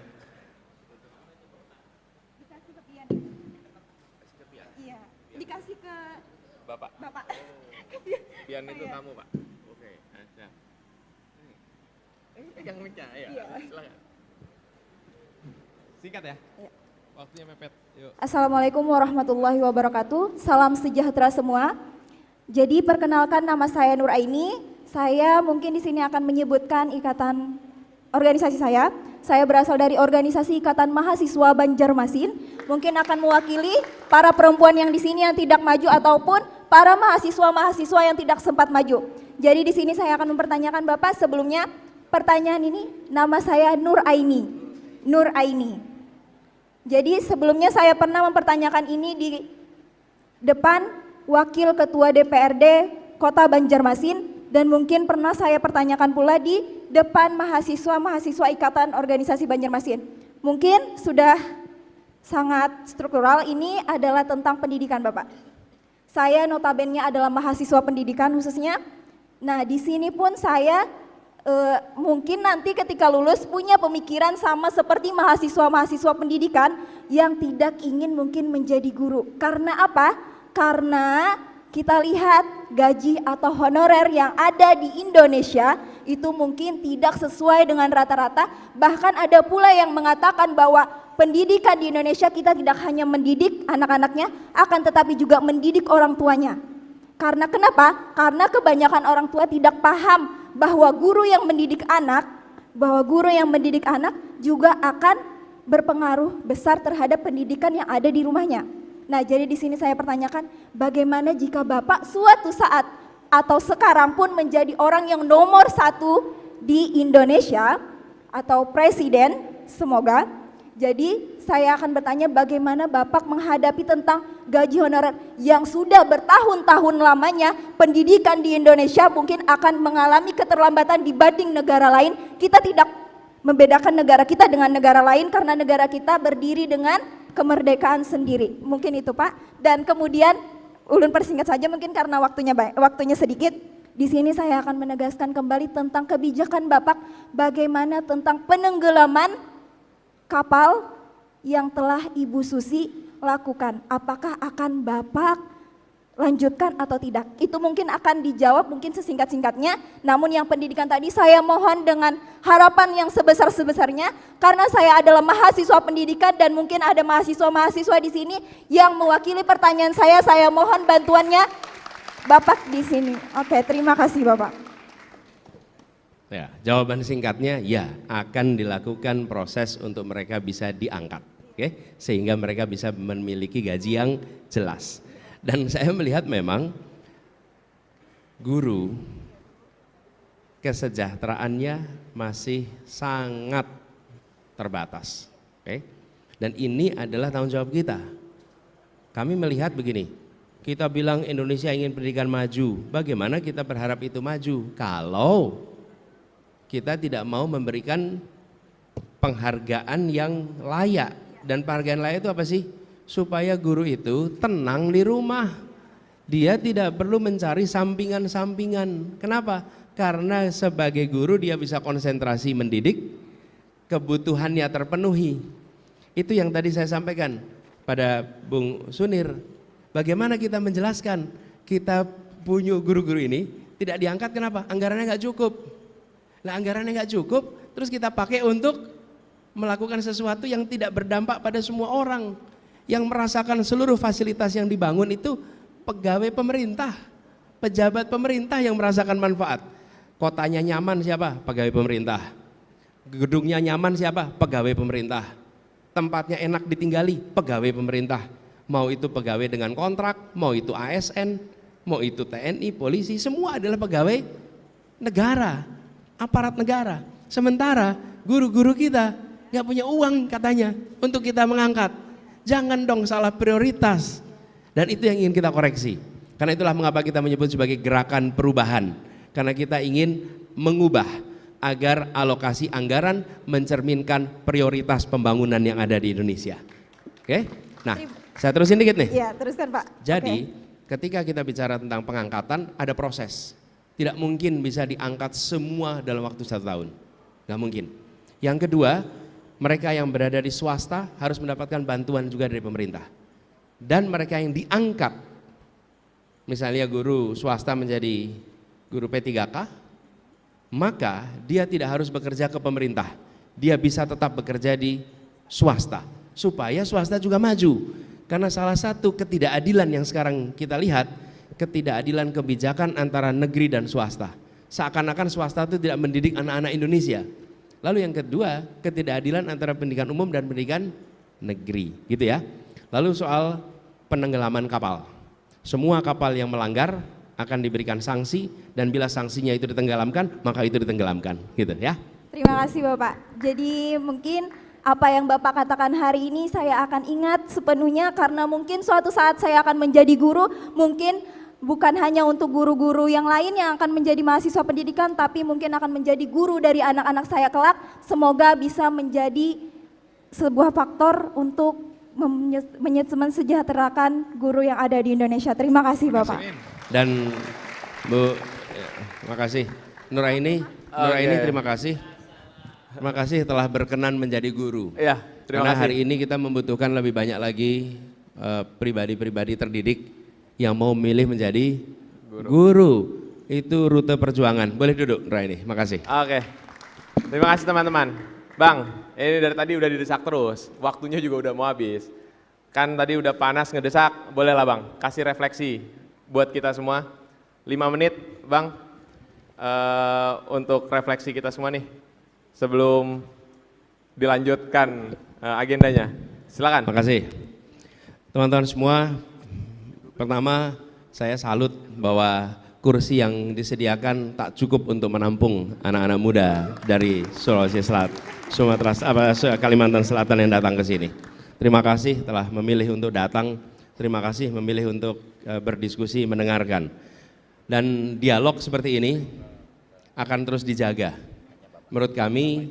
Dikasih ke Pian. Iya, dikasih ke Bapak. Pian itu kamu, Pak. Oke, ya. Pegang mic-nya, ya. Silakan. Singkat ya? Iya. Waktunya mepet. Yuk. Assalamualaikum warahmatullahi wabarakatuh. Salam sejahtera semua. Jadi perkenalkan, nama saya Nur Aini. Saya mungkin di sini akan menyebutkan ikatan organisasi saya. Saya berasal dari organisasi Ikatan Mahasiswa Banjarmasin. Mungkin akan mewakili para perempuan yang di sini yang tidak maju ataupun para mahasiswa-mahasiswa yang tidak sempat maju. Jadi di sini saya akan mempertanyakan Bapak. Sebelumnya pertanyaan ini, nama saya Nur Aini. Nur Aini. Jadi sebelumnya saya pernah mempertanyakan ini di depan Wakil Ketua DPRD Kota Banjarmasin, dan mungkin pernah saya pertanyakan pula di depan mahasiswa-mahasiswa Ikatan Organisasi Banjarmasin. Mungkin sudah sangat struktural, ini adalah tentang pendidikan Bapak. Saya notabene adalah mahasiswa pendidikan khususnya. Nah, di sini pun saya mungkin nanti ketika lulus punya pemikiran sama seperti mahasiswa-mahasiswa pendidikan yang tidak ingin mungkin menjadi guru. Karena apa? Karena kita lihat gaji atau honorer yang ada di Indonesia itu mungkin tidak sesuai dengan rata-rata. Bahkan ada pula yang mengatakan bahwa pendidikan di Indonesia kita tidak hanya mendidik anak-anaknya, akan tetapi juga mendidik orang tuanya. Karena kenapa? Karena kebanyakan orang tua tidak paham bahwa guru yang mendidik anak, juga akan berpengaruh besar terhadap pendidikan yang ada di rumahnya. Nah, jadi di sini saya pertanyakan, bagaimana jika Bapak suatu saat atau sekarang pun menjadi orang yang nomor 1 di Indonesia atau presiden, semoga. Jadi saya akan bertanya bagaimana Bapak menghadapi tentang gaji honorer yang sudah bertahun-tahun lamanya pendidikan di Indonesia mungkin akan mengalami keterlambatan dibanding negara lain. Kita tidak membedakan negara kita dengan negara lain karena negara kita berdiri dengan kemerdekaan sendiri. Mungkin itu Pak. Dan kemudian ulun persingkat saja mungkin karena waktunya sedikit. Di sini saya akan menegaskan kembali tentang kebijakan Bapak bagaimana tentang penenggelaman kapal yang telah Ibu Susi lakukan. Apakah akan Bapak lanjutkan atau tidak? Itu mungkin akan dijawab mungkin sesingkat-singkatnya. Namun yang pendidikan tadi saya mohon dengan harapan yang sebesar-sebesarnya, karena saya adalah mahasiswa pendidikan dan mungkin ada mahasiswa-mahasiswa di sini yang mewakili pertanyaan saya mohon bantuannya Bapak di sini. Oke, terima kasih Bapak. Ya, jawaban singkatnya ya, akan dilakukan proses untuk mereka bisa diangkat, oke? Sehingga mereka bisa memiliki gaji yang jelas. Dan saya melihat memang guru kesejahteraannya masih sangat terbatas, oke? Dan ini adalah tanggung jawab kita. Kami melihat begini, kita bilang Indonesia ingin pendidikan maju, bagaimana kita berharap itu maju kalau kita tidak mau memberikan penghargaan yang layak. Dan penghargaan layak itu apa sih? Supaya guru itu tenang di rumah. Dia tidak perlu mencari sampingan-sampingan. Kenapa? Karena sebagai guru dia bisa konsentrasi mendidik, kebutuhannya terpenuhi. Itu yang tadi saya sampaikan pada Bung Sunir. Bagaimana kita menjelaskan kita punya guru-guru ini tidak diangkat, kenapa? Anggarannya nggak cukup. Nah, anggarannya nggak cukup, terus kita pakai untuk melakukan sesuatu yang tidak berdampak pada semua orang. Yang merasakan seluruh fasilitas yang dibangun itu pegawai pemerintah, pejabat pemerintah yang merasakan manfaat. Kotanya nyaman siapa? Pegawai pemerintah. Gedungnya nyaman siapa? Pegawai pemerintah. Tempatnya enak ditinggali, pegawai pemerintah. Mau itu pegawai dengan kontrak, mau itu ASN, mau itu TNI, polisi, semua adalah pegawai negara. Aparat negara. Sementara guru-guru kita nggak punya uang katanya untuk kita mengangkat. Jangan dong salah prioritas. Dan itu yang ingin kita koreksi. Karena itulah mengapa kita menyebut sebagai gerakan perubahan. Karena kita ingin mengubah agar alokasi anggaran mencerminkan prioritas pembangunan yang ada di Indonesia. Oke? Nah, saya terusin dikit nih. Iya, teruskan Pak. Jadi ketika kita bicara tentang pengangkatan ada proses. Tidak mungkin bisa diangkat semua dalam waktu 1 tahun, nggak mungkin. Yang kedua, mereka yang berada di swasta harus mendapatkan bantuan juga dari pemerintah. Dan mereka yang diangkat, misalnya guru swasta menjadi guru P3K, maka dia tidak harus bekerja ke pemerintah. Dia bisa tetap bekerja di swasta, supaya swasta juga maju. Karena salah satu ketidakadilan yang sekarang kita lihat, ketidakadilan kebijakan antara negeri dan swasta. Seakan-akan swasta itu tidak mendidik anak-anak Indonesia. Lalu yang kedua, ketidakadilan antara pendidikan umum dan pendidikan negeri, gitu ya. Lalu soal penenggelaman kapal. Semua kapal yang melanggar akan diberikan sanksi, dan bila sanksinya itu ditenggelamkan, maka itu ditenggelamkan, gitu ya. Terima kasih Bapak. Jadi mungkin apa yang Bapak katakan hari ini saya akan ingat sepenuhnya, karena mungkin suatu saat saya akan menjadi guru, mungkin bukan hanya untuk guru-guru yang lain yang akan menjadi mahasiswa pendidikan, tapi mungkin akan menjadi guru dari anak-anak saya kelak. Semoga bisa menjadi sebuah faktor untuk mensejahterakan guru yang ada di Indonesia. Terima kasih Bapak. Dan Bu, makasih. Nuraini, terima kasih. Terima kasih telah berkenan menjadi guru. Iya, terima Karena kasih. hari ini kita membutuhkan lebih banyak lagi pribadi-pribadi terdidik yang mau milih menjadi guru. Itu rute perjuangan. Boleh duduk, Nuraini. Makasih. Oke, terima kasih teman-teman. Bang, ini dari tadi udah didesak terus, waktunya juga udah mau habis. Kan tadi udah panas ngedesak, boleh lah Bang, kasih refleksi buat kita semua. 5 menit Bang, untuk refleksi kita semua nih, sebelum dilanjutkan agendanya. Silakan. Makasih. Teman-teman semua, pertama saya salut bahwa kursi yang disediakan tak cukup untuk menampung anak-anak muda dari Sulawesi Selatan, Kalimantan Selatan yang datang ke sini. Terima kasih telah memilih untuk datang, terima kasih memilih untuk berdiskusi, mendengarkan. Dan dialog seperti ini akan terus dijaga. Menurut kami,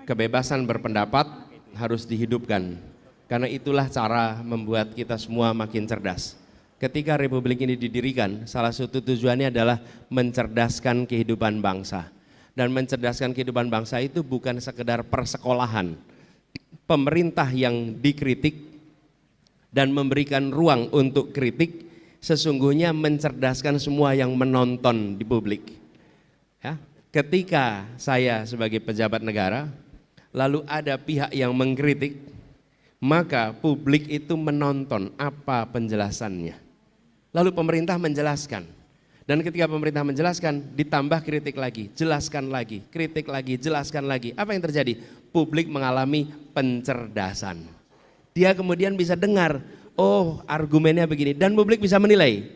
kebebasan berpendapat harus dihidupkan, karena itulah cara membuat kita semua makin cerdas. Ketika Republik ini didirikan, salah satu tujuannya adalah mencerdaskan kehidupan bangsa. Dan mencerdaskan kehidupan bangsa itu bukan sekedar persekolahan. Pemerintah yang dikritik dan memberikan ruang untuk kritik, sesungguhnya mencerdaskan semua yang menonton di publik. Ya, ketika saya sebagai pejabat negara, lalu ada pihak yang mengkritik, maka publik itu menonton apa penjelasannya. Lalu pemerintah menjelaskan, dan ketika pemerintah menjelaskan ditambah kritik lagi, jelaskan lagi, kritik lagi, jelaskan lagi. Apa yang terjadi? Publik mengalami pencerdasan. Dia kemudian bisa dengar, oh argumennya begini, dan publik bisa menilai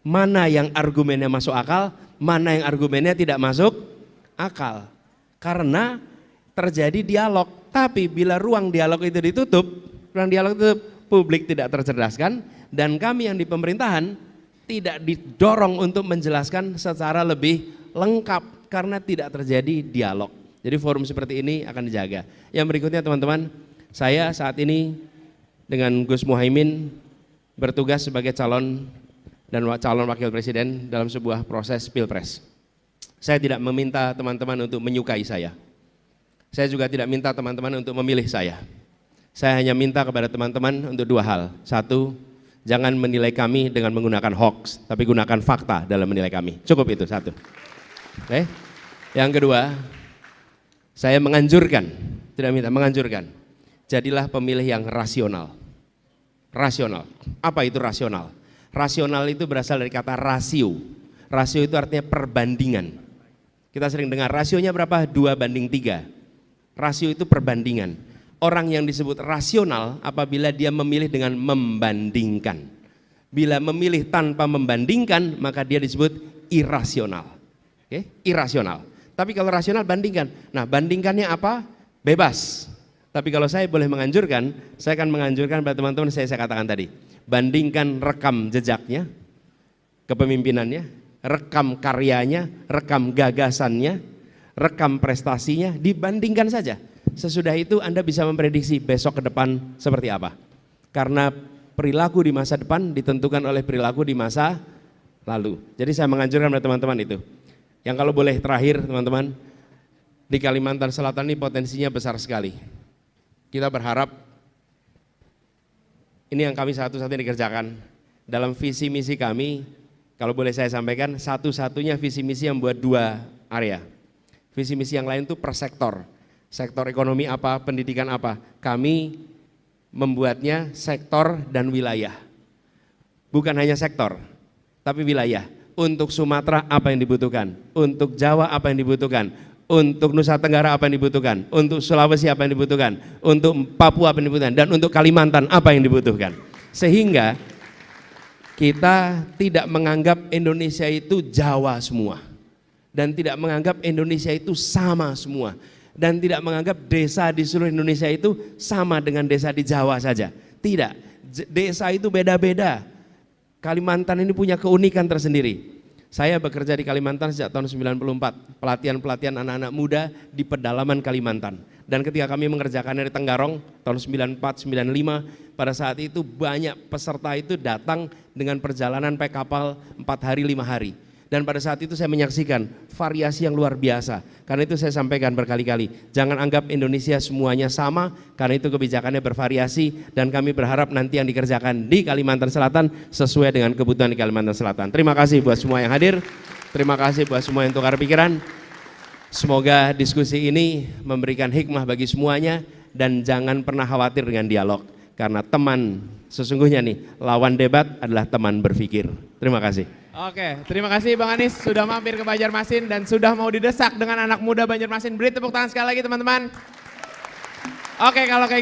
mana yang argumennya masuk akal, mana yang argumennya tidak masuk akal. Karena terjadi dialog, tapi bila ruang dialog itu ditutup, publik tidak tercerdaskan, dan kami yang di pemerintahan tidak didorong untuk menjelaskan secara lebih lengkap karena tidak terjadi dialog. Jadi forum seperti ini akan dijaga. Yang berikutnya teman-teman, saya saat ini dengan Gus Muhaimin bertugas sebagai calon dan calon wakil presiden dalam sebuah proses pilpres. Saya tidak meminta teman-teman untuk menyukai saya. Saya juga tidak minta teman-teman untuk memilih saya. Saya hanya minta kepada teman-teman untuk 2 hal. 1, jangan menilai kami dengan menggunakan hoax, tapi gunakan fakta dalam menilai kami. Cukup itu 1. Oke. Yang kedua, saya menganjurkan, tidak minta, menganjurkan. Jadilah pemilih yang rasional. Rasional. Apa itu rasional? Rasional itu berasal dari kata rasio. Rasio itu artinya perbandingan. Kita sering dengar rasionya berapa? 2:3. Rasio itu perbandingan. Orang yang disebut rasional apabila dia memilih dengan membandingkan. Bila memilih tanpa membandingkan, maka dia disebut irasional. Oke? Irasional. Tapi kalau rasional bandingkan. Nah, bandingkannya apa? Bebas. Tapi kalau saya boleh menganjurkan, saya akan menganjurkan pada teman-teman saya katakan tadi. Bandingkan rekam jejaknya, kepemimpinannya, rekam karyanya, rekam gagasannya, rekam prestasinya, dibandingkan saja. Sesudah itu Anda bisa memprediksi besok ke depan seperti apa. Karena perilaku di masa depan ditentukan oleh perilaku di masa lalu. Jadi saya menganjurkan pada teman-teman itu. Yang kalau boleh terakhir teman-teman, di Kalimantan Selatan ini potensinya besar sekali. Kita berharap ini yang kami satu-satunya dikerjakan. Dalam visi misi kami, kalau boleh saya sampaikan, satu-satunya visi misi yang buat 2 area. Visi misi yang lain itu per sektor. Sektor ekonomi apa, pendidikan apa. Kami membuatnya sektor dan wilayah. Bukan hanya sektor, tapi wilayah. Untuk Sumatera apa yang dibutuhkan, untuk Jawa apa yang dibutuhkan, untuk Nusa Tenggara apa yang dibutuhkan, untuk Sulawesi apa yang dibutuhkan, untuk Papua apa yang dibutuhkan, dan untuk Kalimantan apa yang dibutuhkan. Sehingga kita tidak menganggap Indonesia itu Jawa semua, dan tidak menganggap Indonesia itu sama semua, dan tidak menganggap desa di seluruh Indonesia itu sama dengan desa di Jawa saja. Tidak, desa itu beda-beda. Kalimantan ini punya keunikan tersendiri. Saya bekerja di Kalimantan sejak tahun 94, pelatihan-pelatihan anak-anak muda di pedalaman Kalimantan. Dan ketika kami mengerjakannya di Tenggarong tahun 94-95, pada saat itu banyak peserta itu datang dengan perjalanan pakai kapal 4 hari 5 hari. Dan pada saat itu saya menyaksikan variasi yang luar biasa. Karena itu saya sampaikan berkali-kali, jangan anggap Indonesia semuanya sama, karena itu kebijakannya bervariasi, dan kami berharap nanti yang dikerjakan di Kalimantan Selatan sesuai dengan kebutuhan di Kalimantan Selatan. Terima kasih buat semua yang hadir, terima kasih buat semua yang tukar pikiran. Semoga diskusi ini memberikan hikmah bagi semuanya, dan jangan pernah khawatir dengan dialog, karena teman sesungguhnya nih, lawan debat adalah teman berpikir. Terima kasih. Oke, terima kasih Bang Anies sudah mampir ke Banjarmasin dan sudah mau didesak dengan anak muda Banjarmasin. Beri tepuk tangan sekali lagi teman-teman. Oke, kalau kayak gitu.